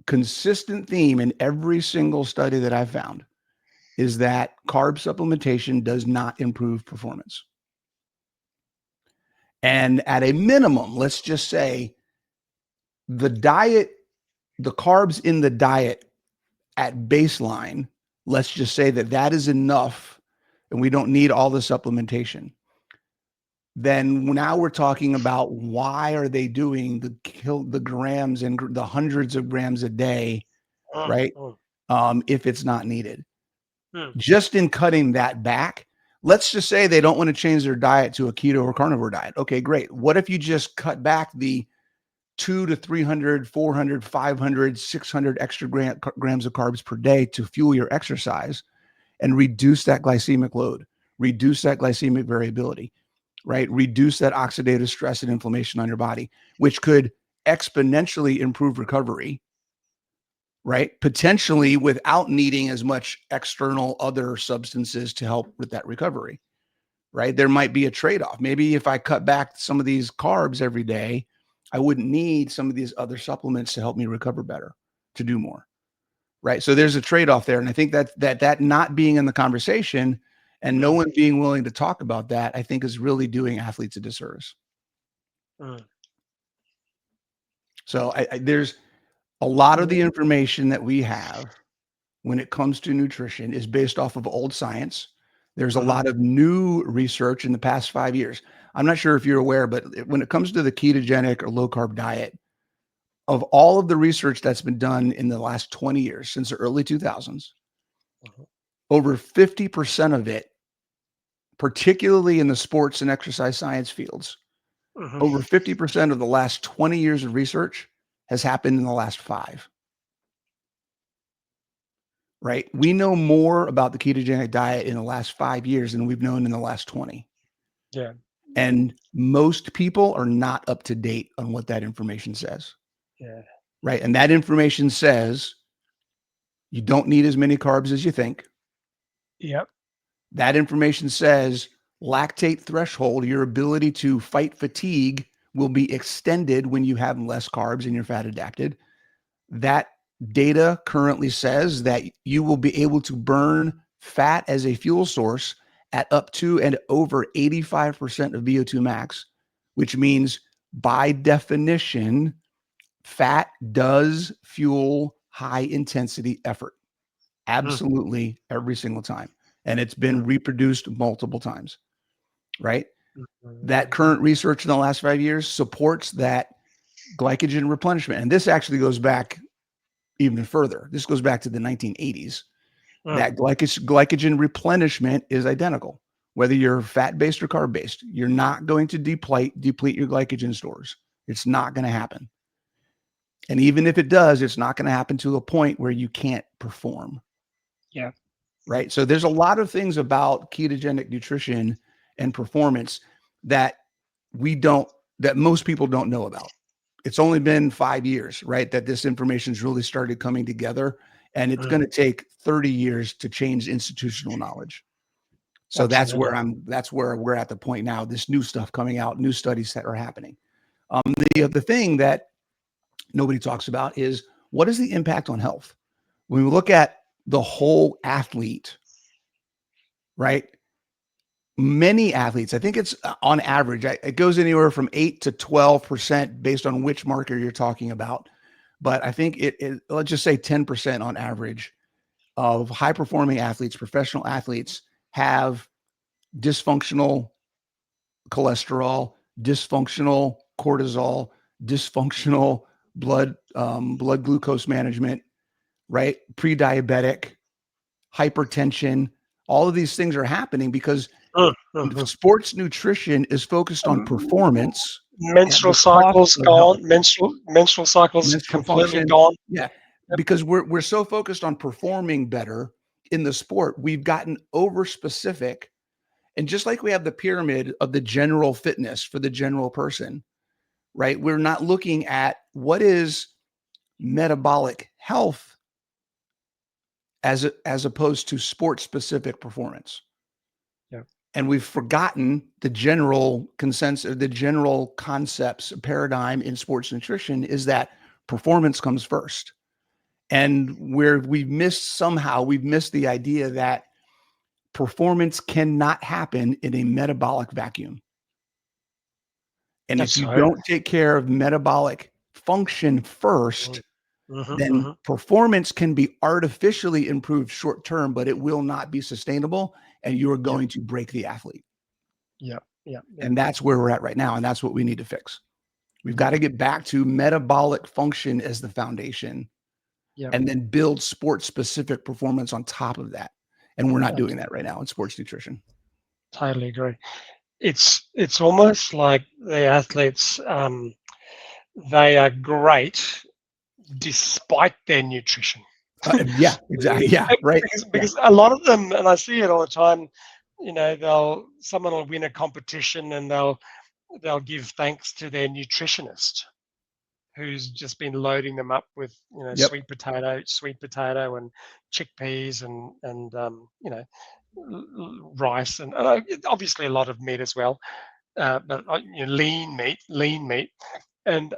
Speaker 2: consistent theme in every single study that I've found is that carb supplementation does not improve performance. And at a minimum, let's just say the diet, the carbs in the diet at baseline, let's just say that that is enough and we don't need all the supplementation. Then now we're talking about why are they doing the grams and the hundreds of grams a day, right? If it's not needed. Just in cutting that back, let's just say they don't want to change their diet to a keto or carnivore diet. Okay, great. What if you just cut back the 200 to 300, 400, 500, 600 extra grams of carbs per day to fuel your exercise and reduce that glycemic load, reduce that glycemic variability, right? Reduce that oxidative stress and inflammation on your body, which could exponentially improve recovery, right? Potentially without needing as much external other substances to help with that recovery, right? There might be a trade-off. Maybe if I cut back some of these carbs every day, I wouldn't need some of these other supplements to help me recover better, to do more, right? So there's a trade-off there. And I think that not being in the conversation and no one being willing to talk about that, I think is really doing athletes a disservice. So there's a lot of the information that we have when it comes to nutrition is based off of old science. There's a lot of new research in the past 5 years. I'm not sure if you're aware, but when it comes to the ketogenic or low carb diet, of all of the research that's been done in the last 20 years, since the early 2000s, over 50% of it, particularly in the sports and exercise science fields, over 50% of the last 20 years of research has happened in the last 5. Right? We know more about the ketogenic diet in the last 5 years than we've known in the last 20.
Speaker 1: Yeah.
Speaker 2: And most people are not up to date on what that information says.
Speaker 1: Yeah.
Speaker 2: Right? And that information says you don't need as many carbs as you think.
Speaker 1: Yep.
Speaker 2: That information says lactate threshold, your ability to fight fatigue, will be extended when you have less carbs and you're fat adapted. That data currently says that you will be able to burn fat as a fuel source at up to and over 85% of VO2 max, which means by definition, fat does fuel high intensity effort. Absolutely every single time. And it's been reproduced multiple times, right? That current research in the last 5 years supports that glycogen replenishment. And this actually goes back even further. This goes back to the 1980s. That glycogen replenishment is identical, whether you're fat-based or carb-based. You're not going to deplete your glycogen stores. It's not going to happen. And even if it does, it's not going to happen to a point where you can't perform.
Speaker 1: Yeah.
Speaker 2: Right. So there's a lot of things about ketogenic nutrition and performance that that most people don't know about. It's only been 5 years, right, that this information's really started coming together, and it's going to take 30 years to change institutional knowledge. So that's where we're at the point now. This new stuff coming out, new studies that are happening. The thing that nobody talks about is, what is the impact on health? When we look at the whole athlete, right? Many athletes, I think it's on average, it goes anywhere from 8 to 12% based on which marker you're talking about. But I think let's just say 10% on average of high performing athletes, professional athletes, have dysfunctional cholesterol, dysfunctional cortisol, dysfunctional blood glucose management, right? Pre-diabetic, hypertension. All of these things are happening because sports nutrition is focused on performance.
Speaker 1: Menstrual cycles gone. Menstrual cycles completely
Speaker 2: function,
Speaker 1: gone.
Speaker 2: Yeah, because we're so focused on performing better in the sport, we've gotten over specific. And just like we have the pyramid of the general fitness for the general person, right? We're not looking at what is metabolic health as opposed to sport specific performance.
Speaker 1: Yeah.
Speaker 2: And we've forgotten the general consensus, the general concepts, paradigm in sports nutrition is that performance comes first. And where we've missed the idea that performance cannot happen in a metabolic vacuum. And
Speaker 1: That's
Speaker 2: if you
Speaker 1: so.
Speaker 2: don't take care of metabolic function first, then performance can be artificially improved short term, but it will not be sustainable, and you are going to break the athlete.
Speaker 1: Yeah.
Speaker 2: And that's where we're at right now, and that's what we need to fix. We've got to get back to metabolic function as the foundation, and then build sport-specific performance on top of that. And we're not doing that right now in sports nutrition.
Speaker 1: Totally agree. It's almost like the athletes, they are great despite their nutrition.
Speaker 2: Yeah, exactly. Yeah, right.
Speaker 1: Because a lot of them, and I see it all the time, you know, someone will win a competition and they'll give thanks to their nutritionist who's just been loading them up with, you know, sweet potato and chickpeas and you know, rice and obviously a lot of meat as well, but you know, lean meat, and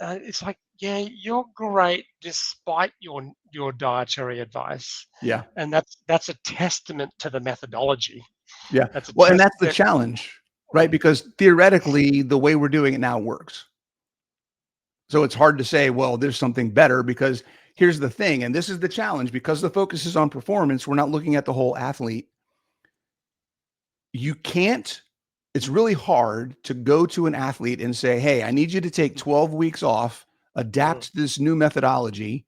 Speaker 1: it's like, yeah, you're great despite your dietary advice.
Speaker 2: Yeah.
Speaker 1: And that's a testament to the methodology.
Speaker 2: Yeah.
Speaker 1: That's
Speaker 2: Well, and that's the challenge, right? Because theoretically, the way we're doing it now works. So it's hard to say, well, there's something better, because here's the thing, and this is the challenge, because the focus is on performance, we're not looking at the whole athlete. You can't, it's really hard to go to an athlete and say, hey, I need you to take 12 weeks off, adapt to this new methodology.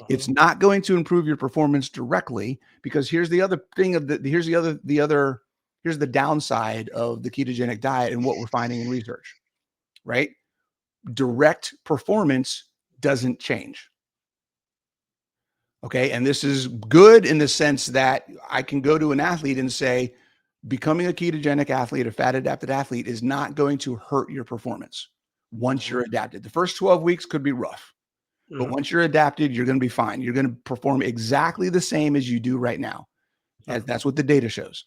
Speaker 2: It's not going to improve your performance directly, because here's the other thing here's the downside of the ketogenic diet and what we're finding in research, right? Direct performance doesn't change. Okay. And this is good in the sense that I can go to an athlete and say, becoming a ketogenic athlete, a fat adapted athlete, is not going to hurt your performance once you're adapted. The first 12 weeks could be rough, but once you're adapted, you're going to be fine. You're going to perform exactly the same as you do right now. As that's what the data shows.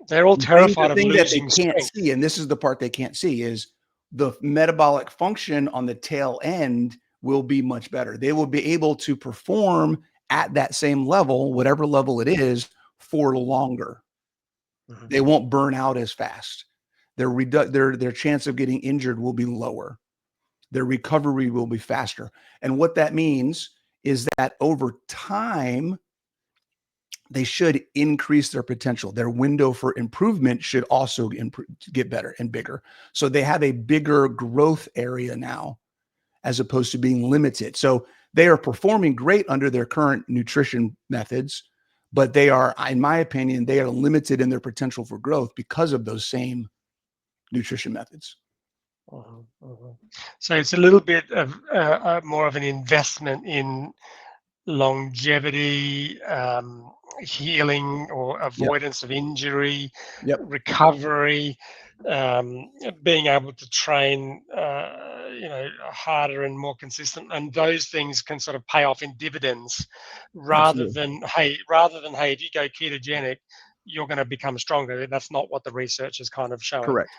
Speaker 1: They're all terrified
Speaker 2: The
Speaker 1: of
Speaker 2: thing that they
Speaker 1: losing
Speaker 2: can't
Speaker 1: strength.
Speaker 2: see, and this is the part they can't see, is the metabolic function on the tail end will be much better. They will be able to perform at that same level, whatever level it is, for longer. They won't burn out as fast. Their chance of getting injured will be lower. Their recovery will be faster. And what that means is that over time, they should increase their potential. Their window for improvement should also get better and bigger. So they have a bigger growth area now, as opposed to being limited. So they are performing great under their current nutrition methods, but they are, in my opinion, they are limited in their potential for growth because of those same nutrition methods.
Speaker 1: So it's a little bit of more of an investment in longevity, healing or avoidance of injury, recovery, being able to train, you know, harder and more consistent, and those things can sort of pay off in dividends, rather than hey, if you go ketogenic, you're going to become stronger. That's not what the research is kind of showing.
Speaker 2: Correct.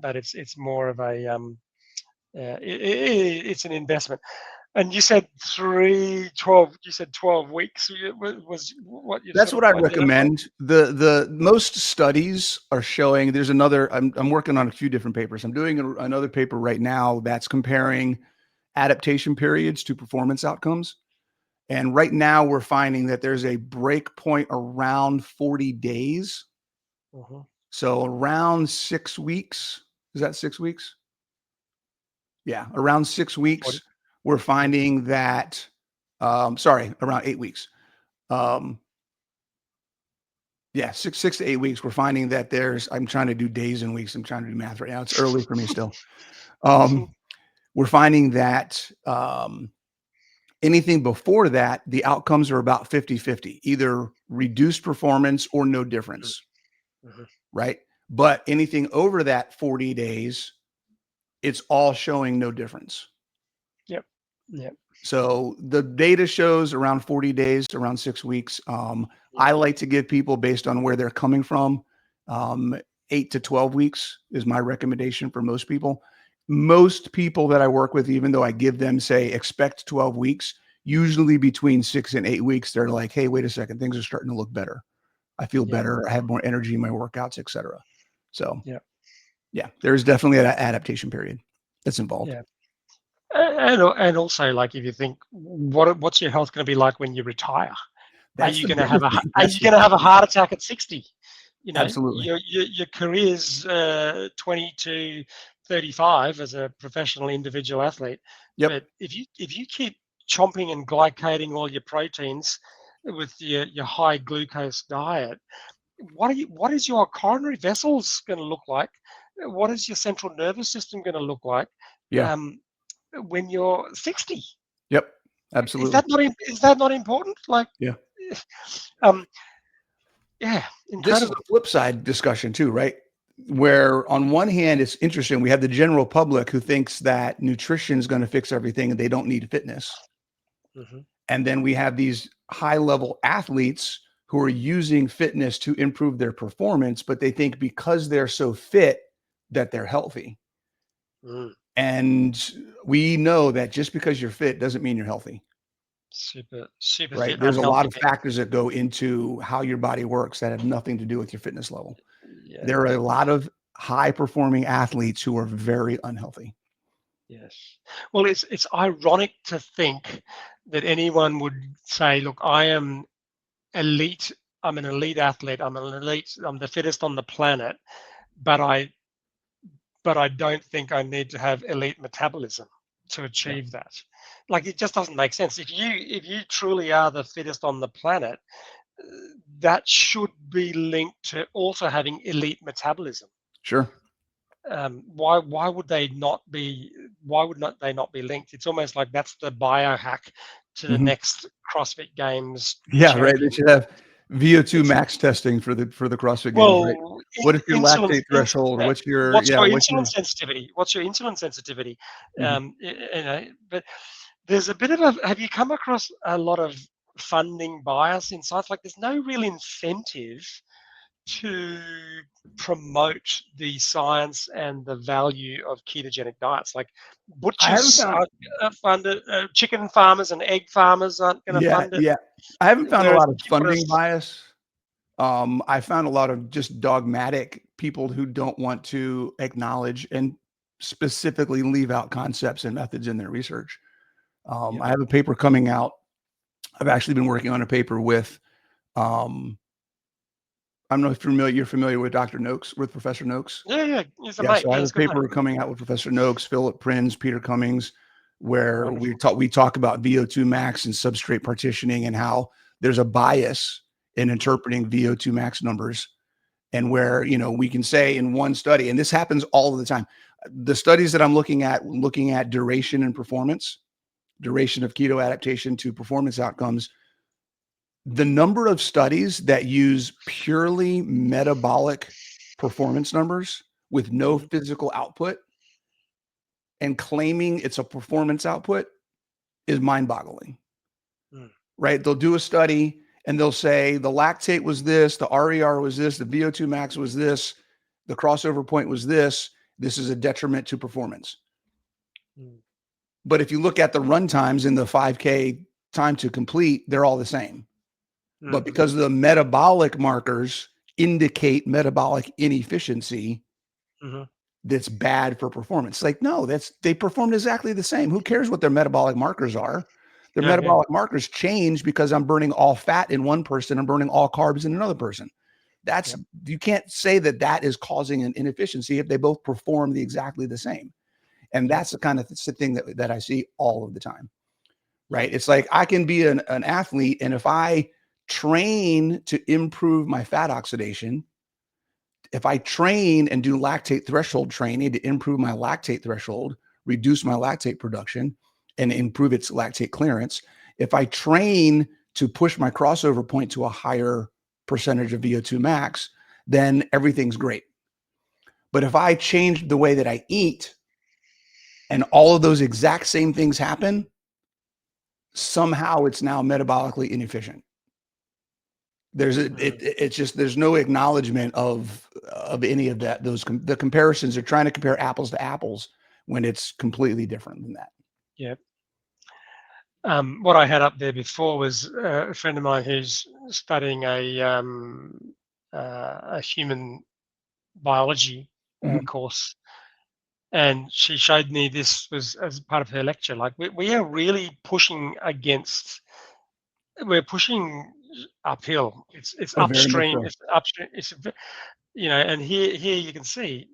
Speaker 1: But it's more of a it's an investment. And you said 12. You said 12 weeks was what you.
Speaker 2: That's what I recommend. The most studies are showing. There's another. I'm working on a few different papers. I'm doing another paper right now that's comparing adaptation periods to performance outcomes. And right now we're finding that there's a break point around 40 days. So around 6 weeks. Is that 6 weeks? Yeah, around 6 weeks. We're finding that, around 8 weeks. Yeah, six to 8 weeks. We're finding that I'm trying to do days and weeks. I'm trying to do math right now. It's early for me still. We're finding that anything before that, the outcomes are about 50-50, either reduced performance or no difference, right? But anything over that 40 days, it's all showing no difference.
Speaker 1: Yep. Yeah.
Speaker 2: So the data shows around 40 days, around 6 weeks. I like to give people, based on where they're coming from, 8 to 12 weeks is my recommendation for most people. Most people that I work with, even though I give them, say, expect 12 weeks, usually between 6 and 8 weeks, they're like, hey, wait a second, things are starting to look better. I feel better. I have more energy in my workouts, etc. So yeah, there's definitely an adaptation period that's involved.
Speaker 1: Yeah. And also, like, if you think, what's your health going to be like when you retire?
Speaker 2: That's
Speaker 1: Are you
Speaker 2: the
Speaker 1: going to
Speaker 2: bigger
Speaker 1: have
Speaker 2: thing.
Speaker 1: are you going to have a heart attack at 60? You know,
Speaker 2: Absolutely.
Speaker 1: your career's 20 to 35 as a professional individual athlete.
Speaker 2: Yep.
Speaker 1: But if you keep chomping and glycating all your proteins with your high glucose diet, what is your coronary vessels going to look like? What is your central nervous system going to look like?
Speaker 2: Yeah.
Speaker 1: When you're 60?
Speaker 2: Yep. Absolutely.
Speaker 1: Is that not important? Like,
Speaker 2: Yeah.
Speaker 1: Yeah,
Speaker 2: This is
Speaker 1: incredible.
Speaker 2: a flip side discussion too, right? Where on one hand, it's interesting. We have the general public who thinks that nutrition is going to fix everything and they don't need fitness.
Speaker 1: Mm-hmm.
Speaker 2: And then we have these high level athletes who are using fitness to improve their performance, but they think because they're so fit that they're healthy.
Speaker 1: Mm.
Speaker 2: And we know that just because you're fit doesn't mean you're healthy.
Speaker 1: Super
Speaker 2: Right.
Speaker 1: fit,
Speaker 2: There's a lot
Speaker 1: unhealthy
Speaker 2: of
Speaker 1: people.
Speaker 2: factors that go into how your body works that have nothing to do with your fitness level.
Speaker 1: Yeah.
Speaker 2: There are a lot of high performing athletes who are very unhealthy.
Speaker 1: Yes. Well, it's ironic to think that anyone would say, "Look, I am elite. I'm an elite athlete. I'm the fittest on the planet, but I don't think I need to have elite metabolism to
Speaker 2: Yeah.
Speaker 1: achieve that." Like, it just doesn't make sense. If you truly are the fittest on the planet, that should be linked to also having elite metabolism.
Speaker 2: Sure.
Speaker 1: Why would they not be? Why would not they not be linked? It's almost like that's the biohack to the
Speaker 2: Mhm.
Speaker 1: next CrossFit Games
Speaker 2: Yeah, right. They
Speaker 1: champion.
Speaker 2: should have VO2
Speaker 1: It's
Speaker 2: max testing for the CrossFit Games, right?
Speaker 1: well,
Speaker 2: What is your
Speaker 1: insulin.
Speaker 2: lactate threshold? What's your
Speaker 1: What's your
Speaker 2: what's
Speaker 1: insulin
Speaker 2: your
Speaker 1: sensitivity? What's your insulin sensitivity?
Speaker 2: Mhm.
Speaker 1: But there's a bit of a. Have you come across a lot of funding bias in science? Like, there's no real incentive to promote the science and the value of ketogenic diets. Like,
Speaker 2: I haven't
Speaker 1: butchers
Speaker 2: found
Speaker 1: are funded, chicken farmers and egg farmers aren't going to
Speaker 2: yeah,
Speaker 1: fund it.
Speaker 2: yeah. I haven't found a
Speaker 1: Whereas,
Speaker 2: lot of funding bias. I found a lot of just dogmatic people who don't want to acknowledge and specifically leave out concepts and methods in their research.
Speaker 1: Yeah.
Speaker 2: I have a paper coming out. I've actually been working on a paper with I don't know if you're familiar with Dr. Noakes, with Professor Noakes.
Speaker 1: Yeah, he's a
Speaker 2: Yeah,
Speaker 1: mate.
Speaker 2: so I
Speaker 1: Yeah,
Speaker 2: have a
Speaker 1: he's a good mate.
Speaker 2: paper coming out with Professor Noakes, Philip Prinz, Peter Cummings, where
Speaker 1: Wonderful.
Speaker 2: we talk about VO2 max and substrate partitioning and how there's a bias in interpreting VO2 max numbers, and where we can say in one study, and this happens all of the time. The studies that I'm looking at duration and performance, duration of keto adaptation to performance outcomes. The number of studies that use purely metabolic performance numbers with no physical output and claiming it's a performance output is mind-boggling.
Speaker 1: Mm.
Speaker 2: Right? They'll do a study and they'll say the lactate was this, the RER was this, the VO2 max was this, the crossover point was this. This is a detriment to performance.
Speaker 1: Mm.
Speaker 2: But if you look at the run times in the 5K time to complete, they're all the same. But because the metabolic markers indicate metabolic inefficiency, that's bad for performance. Like, no, they performed exactly the same. Who cares what their metabolic markers are? Their metabolic markers change because I'm burning all fat in one person, I'm burning all carbs in another person. You can't say that is causing an inefficiency if they both perform exactly the same. And that's the kind of thing that I see all of the time. Right? It's like I can be an athlete, and if I train to improve my fat oxidation, if I train and do lactate threshold training to improve my lactate threshold, reduce my lactate production, and improve its lactate clearance, if I train to push my crossover point to a higher percentage of VO2 max, then everything's great. But if I change the way that I eat and all of those exact same things happen, somehow it's now metabolically inefficient. It's just, there's no acknowledgement of any of that. The comparisons are trying to compare apples to apples when it's completely different than that.
Speaker 1: Yeah. What I had up there before was a friend of mine who's studying a human biology course, and she showed me this was as part of her lecture. Like we are really pushing against. We're pushing uphill. It's
Speaker 2: Oh, very much
Speaker 1: upstream.
Speaker 2: so.
Speaker 1: It's upstream. It's and here you can see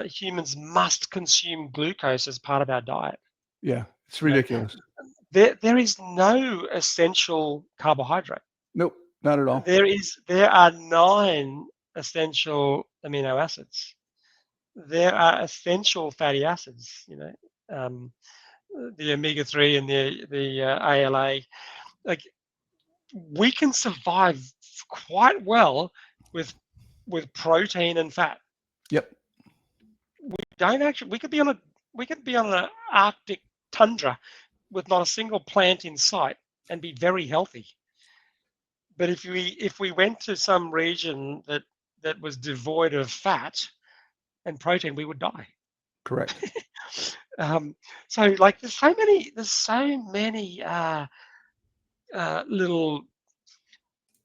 Speaker 1: humans must consume glucose as part of our diet.
Speaker 2: Yeah, it's
Speaker 1: You know,
Speaker 2: ridiculous.
Speaker 1: there is no essential carbohydrate.
Speaker 2: Nope, not at all.
Speaker 1: There are 9 essential amino acids. There are essential fatty acids. The omega-3 and the ALA. Like we can survive quite well with protein and fat.
Speaker 2: Yep.
Speaker 1: We could be on an Arctic tundra with not a single plant in sight and be very healthy. But if we went to some region that was devoid of fat and protein, we would die.
Speaker 2: Correct.
Speaker 1: So like there's so many little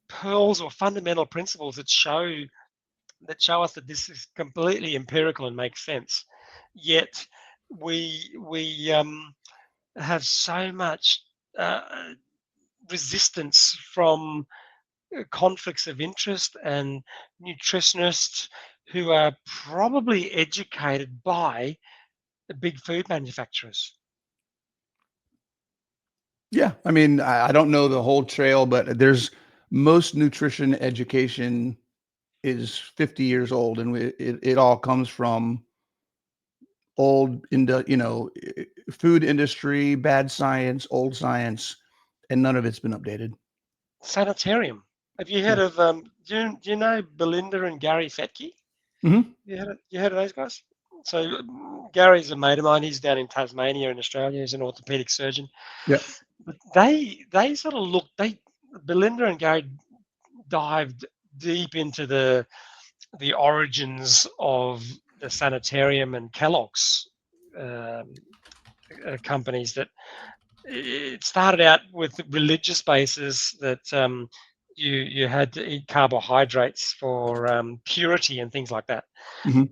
Speaker 1: pearls or fundamental principles that show us that this is completely empirical and makes sense. Yet we have so much resistance from conflicts of interest and nutritionists who are probably educated by the big food manufacturers.
Speaker 2: Yeah, I mean, I don't know the whole trail, but most nutrition education is 50 years old, and it all comes from old food industry, bad science, old science, and none of it's been updated.
Speaker 1: Sanitarium. Have you heard of do you know Belinda and Gary Fetke?
Speaker 2: Mm-hmm.
Speaker 1: You heard of those guys? So Gary's a mate of mine. He's down in Tasmania in Australia. He's an orthopedic surgeon.
Speaker 2: Yep.
Speaker 1: But they sort of Belinda and Gary dived deep into the origins of the Sanitarium and Kellogg's companies. That it started out with religious basis that you had to eat carbohydrates for purity and things like that.
Speaker 2: Mm-hmm.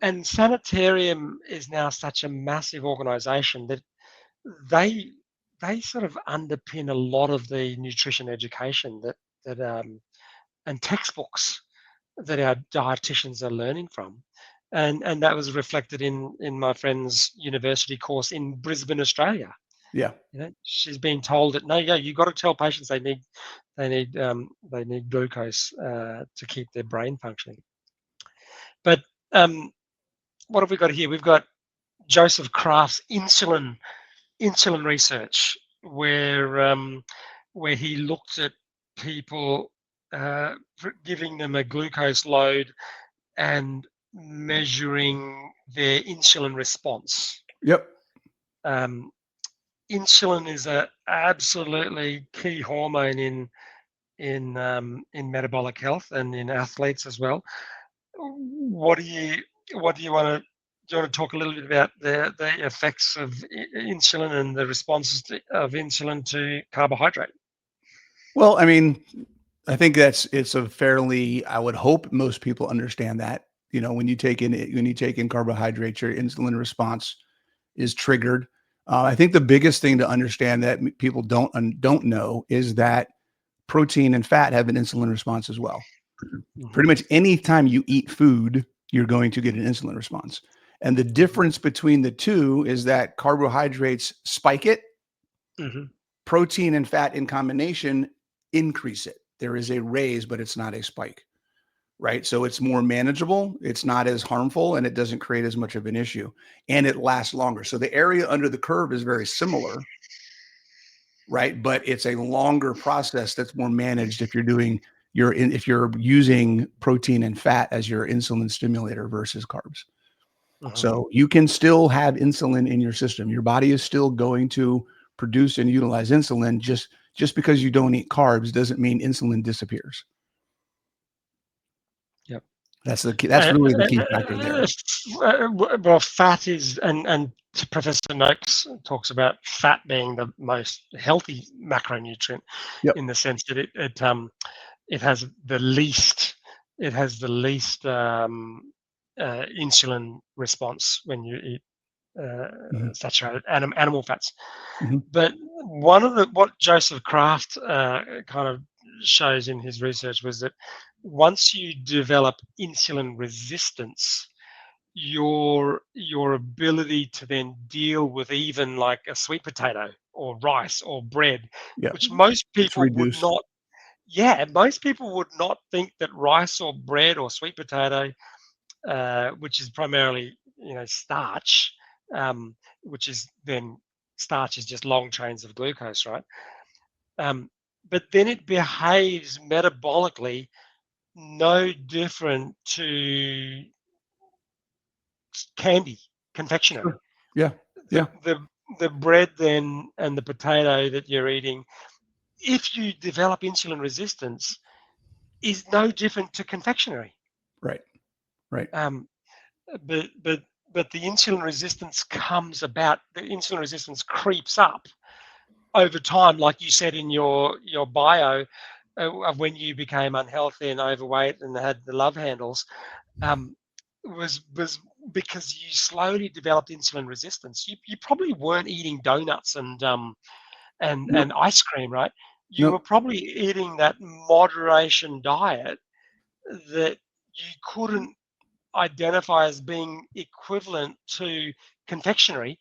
Speaker 1: And Sanitarium is now such a massive organization that they sort of underpin a lot of the nutrition education that and textbooks that our dietitians are learning from. And that was reflected in my friend's university course in Brisbane, Australia.
Speaker 2: Yeah.
Speaker 1: She's being told that you got to tell patients they need glucose to keep their brain functioning. But what have we got here? We've got Joseph Kraft's insulin research, where he looked at people, giving them a glucose load and measuring their insulin response.
Speaker 2: Yep.
Speaker 1: Insulin is a absolutely key hormone in metabolic health and in athletes as well. What do you want to talk a little bit about the effects of insulin and the responses of insulin to carbohydrate?
Speaker 2: Well, I mean, I think it's a fairly, I would hope most people understand that, when you take in carbohydrates, your insulin response is triggered. I think the biggest thing to understand that people don't know is that protein and fat have an insulin response as well. Mm-hmm. Pretty much any time you eat food, you're going to get an insulin response. And the difference between the two is that carbohydrates spike it. Mm-hmm. Protein and fat in combination increase it. There is a raise, but it's not a spike, right? So it's more manageable. It's not as harmful, and it doesn't create as much of an issue, and it lasts longer. So the area under the curve is very similar, right? But it's a longer process that's more managed if you're using protein and fat as your insulin stimulator versus carbs. So you can still have insulin in your system. Your body is still going to produce and utilize insulin. Just because you don't eat carbs doesn't mean insulin disappears.
Speaker 1: Yep.
Speaker 2: That's the key. That's really the key factor there.
Speaker 1: Well, fat is, and Professor Noakes talks about fat being the most healthy macronutrient,
Speaker 2: Yep.
Speaker 1: in the sense that it has the least insulin response when you eat saturated animal fats. But what Joseph Kraft kind of shows in his research was that once you develop insulin resistance, your ability to then deal with even like a sweet potato or rice or bread, which most people would not. Yeah, most people would not think that rice or bread or sweet potato, which is primarily starch, which is then starch is just long chains of glucose, right? But then it behaves metabolically no different to candy, confectionery.
Speaker 2: Yeah.
Speaker 1: The bread then and the potato that you're eating, if you develop insulin resistance, is no different to confectionery.
Speaker 2: Right.
Speaker 1: But the insulin resistance comes about. The insulin resistance creeps up over time, like you said in your bio, of when you became unhealthy and overweight and had the love handles, was because you slowly developed insulin resistance. You probably weren't eating donuts and ice cream, right? You were probably eating that moderation diet that you couldn't identify as being equivalent to confectionery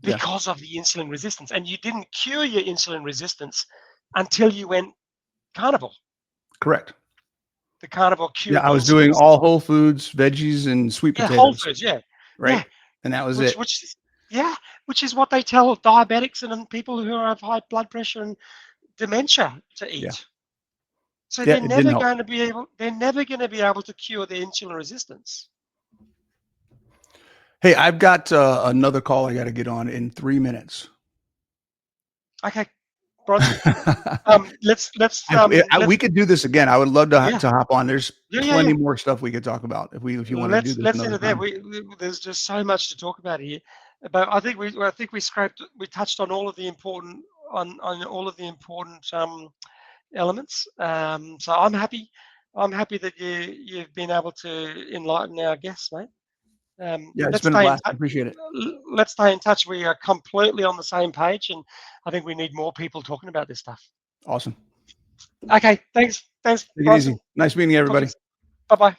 Speaker 1: because of the insulin resistance. And you didn't cure your insulin resistance until you went carnivore.
Speaker 2: Correct.
Speaker 1: The carnivore cured.
Speaker 2: Yeah, I was doing all whole foods, veggies, and sweet potatoes.
Speaker 1: Yeah, whole foods. Yeah,
Speaker 2: right.
Speaker 1: Yeah.
Speaker 2: And that was it.
Speaker 1: Which is what they tell diabetics and people who have high blood pressure and dementia to eat.
Speaker 2: Yeah.
Speaker 1: So they're never going to be able. They're never going to be able to cure their insulin resistance.
Speaker 2: Hey, I've got another call I got to get on in 3 minutes.
Speaker 1: Okay, Bronson. Let's.
Speaker 2: We could do this again. I would love to hop on. There's plenty
Speaker 1: Yeah.
Speaker 2: more stuff we could talk about if you want to do this.
Speaker 1: Let's end it there. There's just so much to talk about here, but I think we touched on all of the important elements. So I'm happy that you've been able to enlighten our guests, mate.
Speaker 2: It's been a blast. I appreciate it.
Speaker 1: Let's stay in touch. We are completely on the same page, and I think we need more people talking about this stuff.
Speaker 2: Awesome.
Speaker 1: Okay, thanks.
Speaker 2: Take it easy. Nice meeting you, everybody.
Speaker 1: Bye-bye.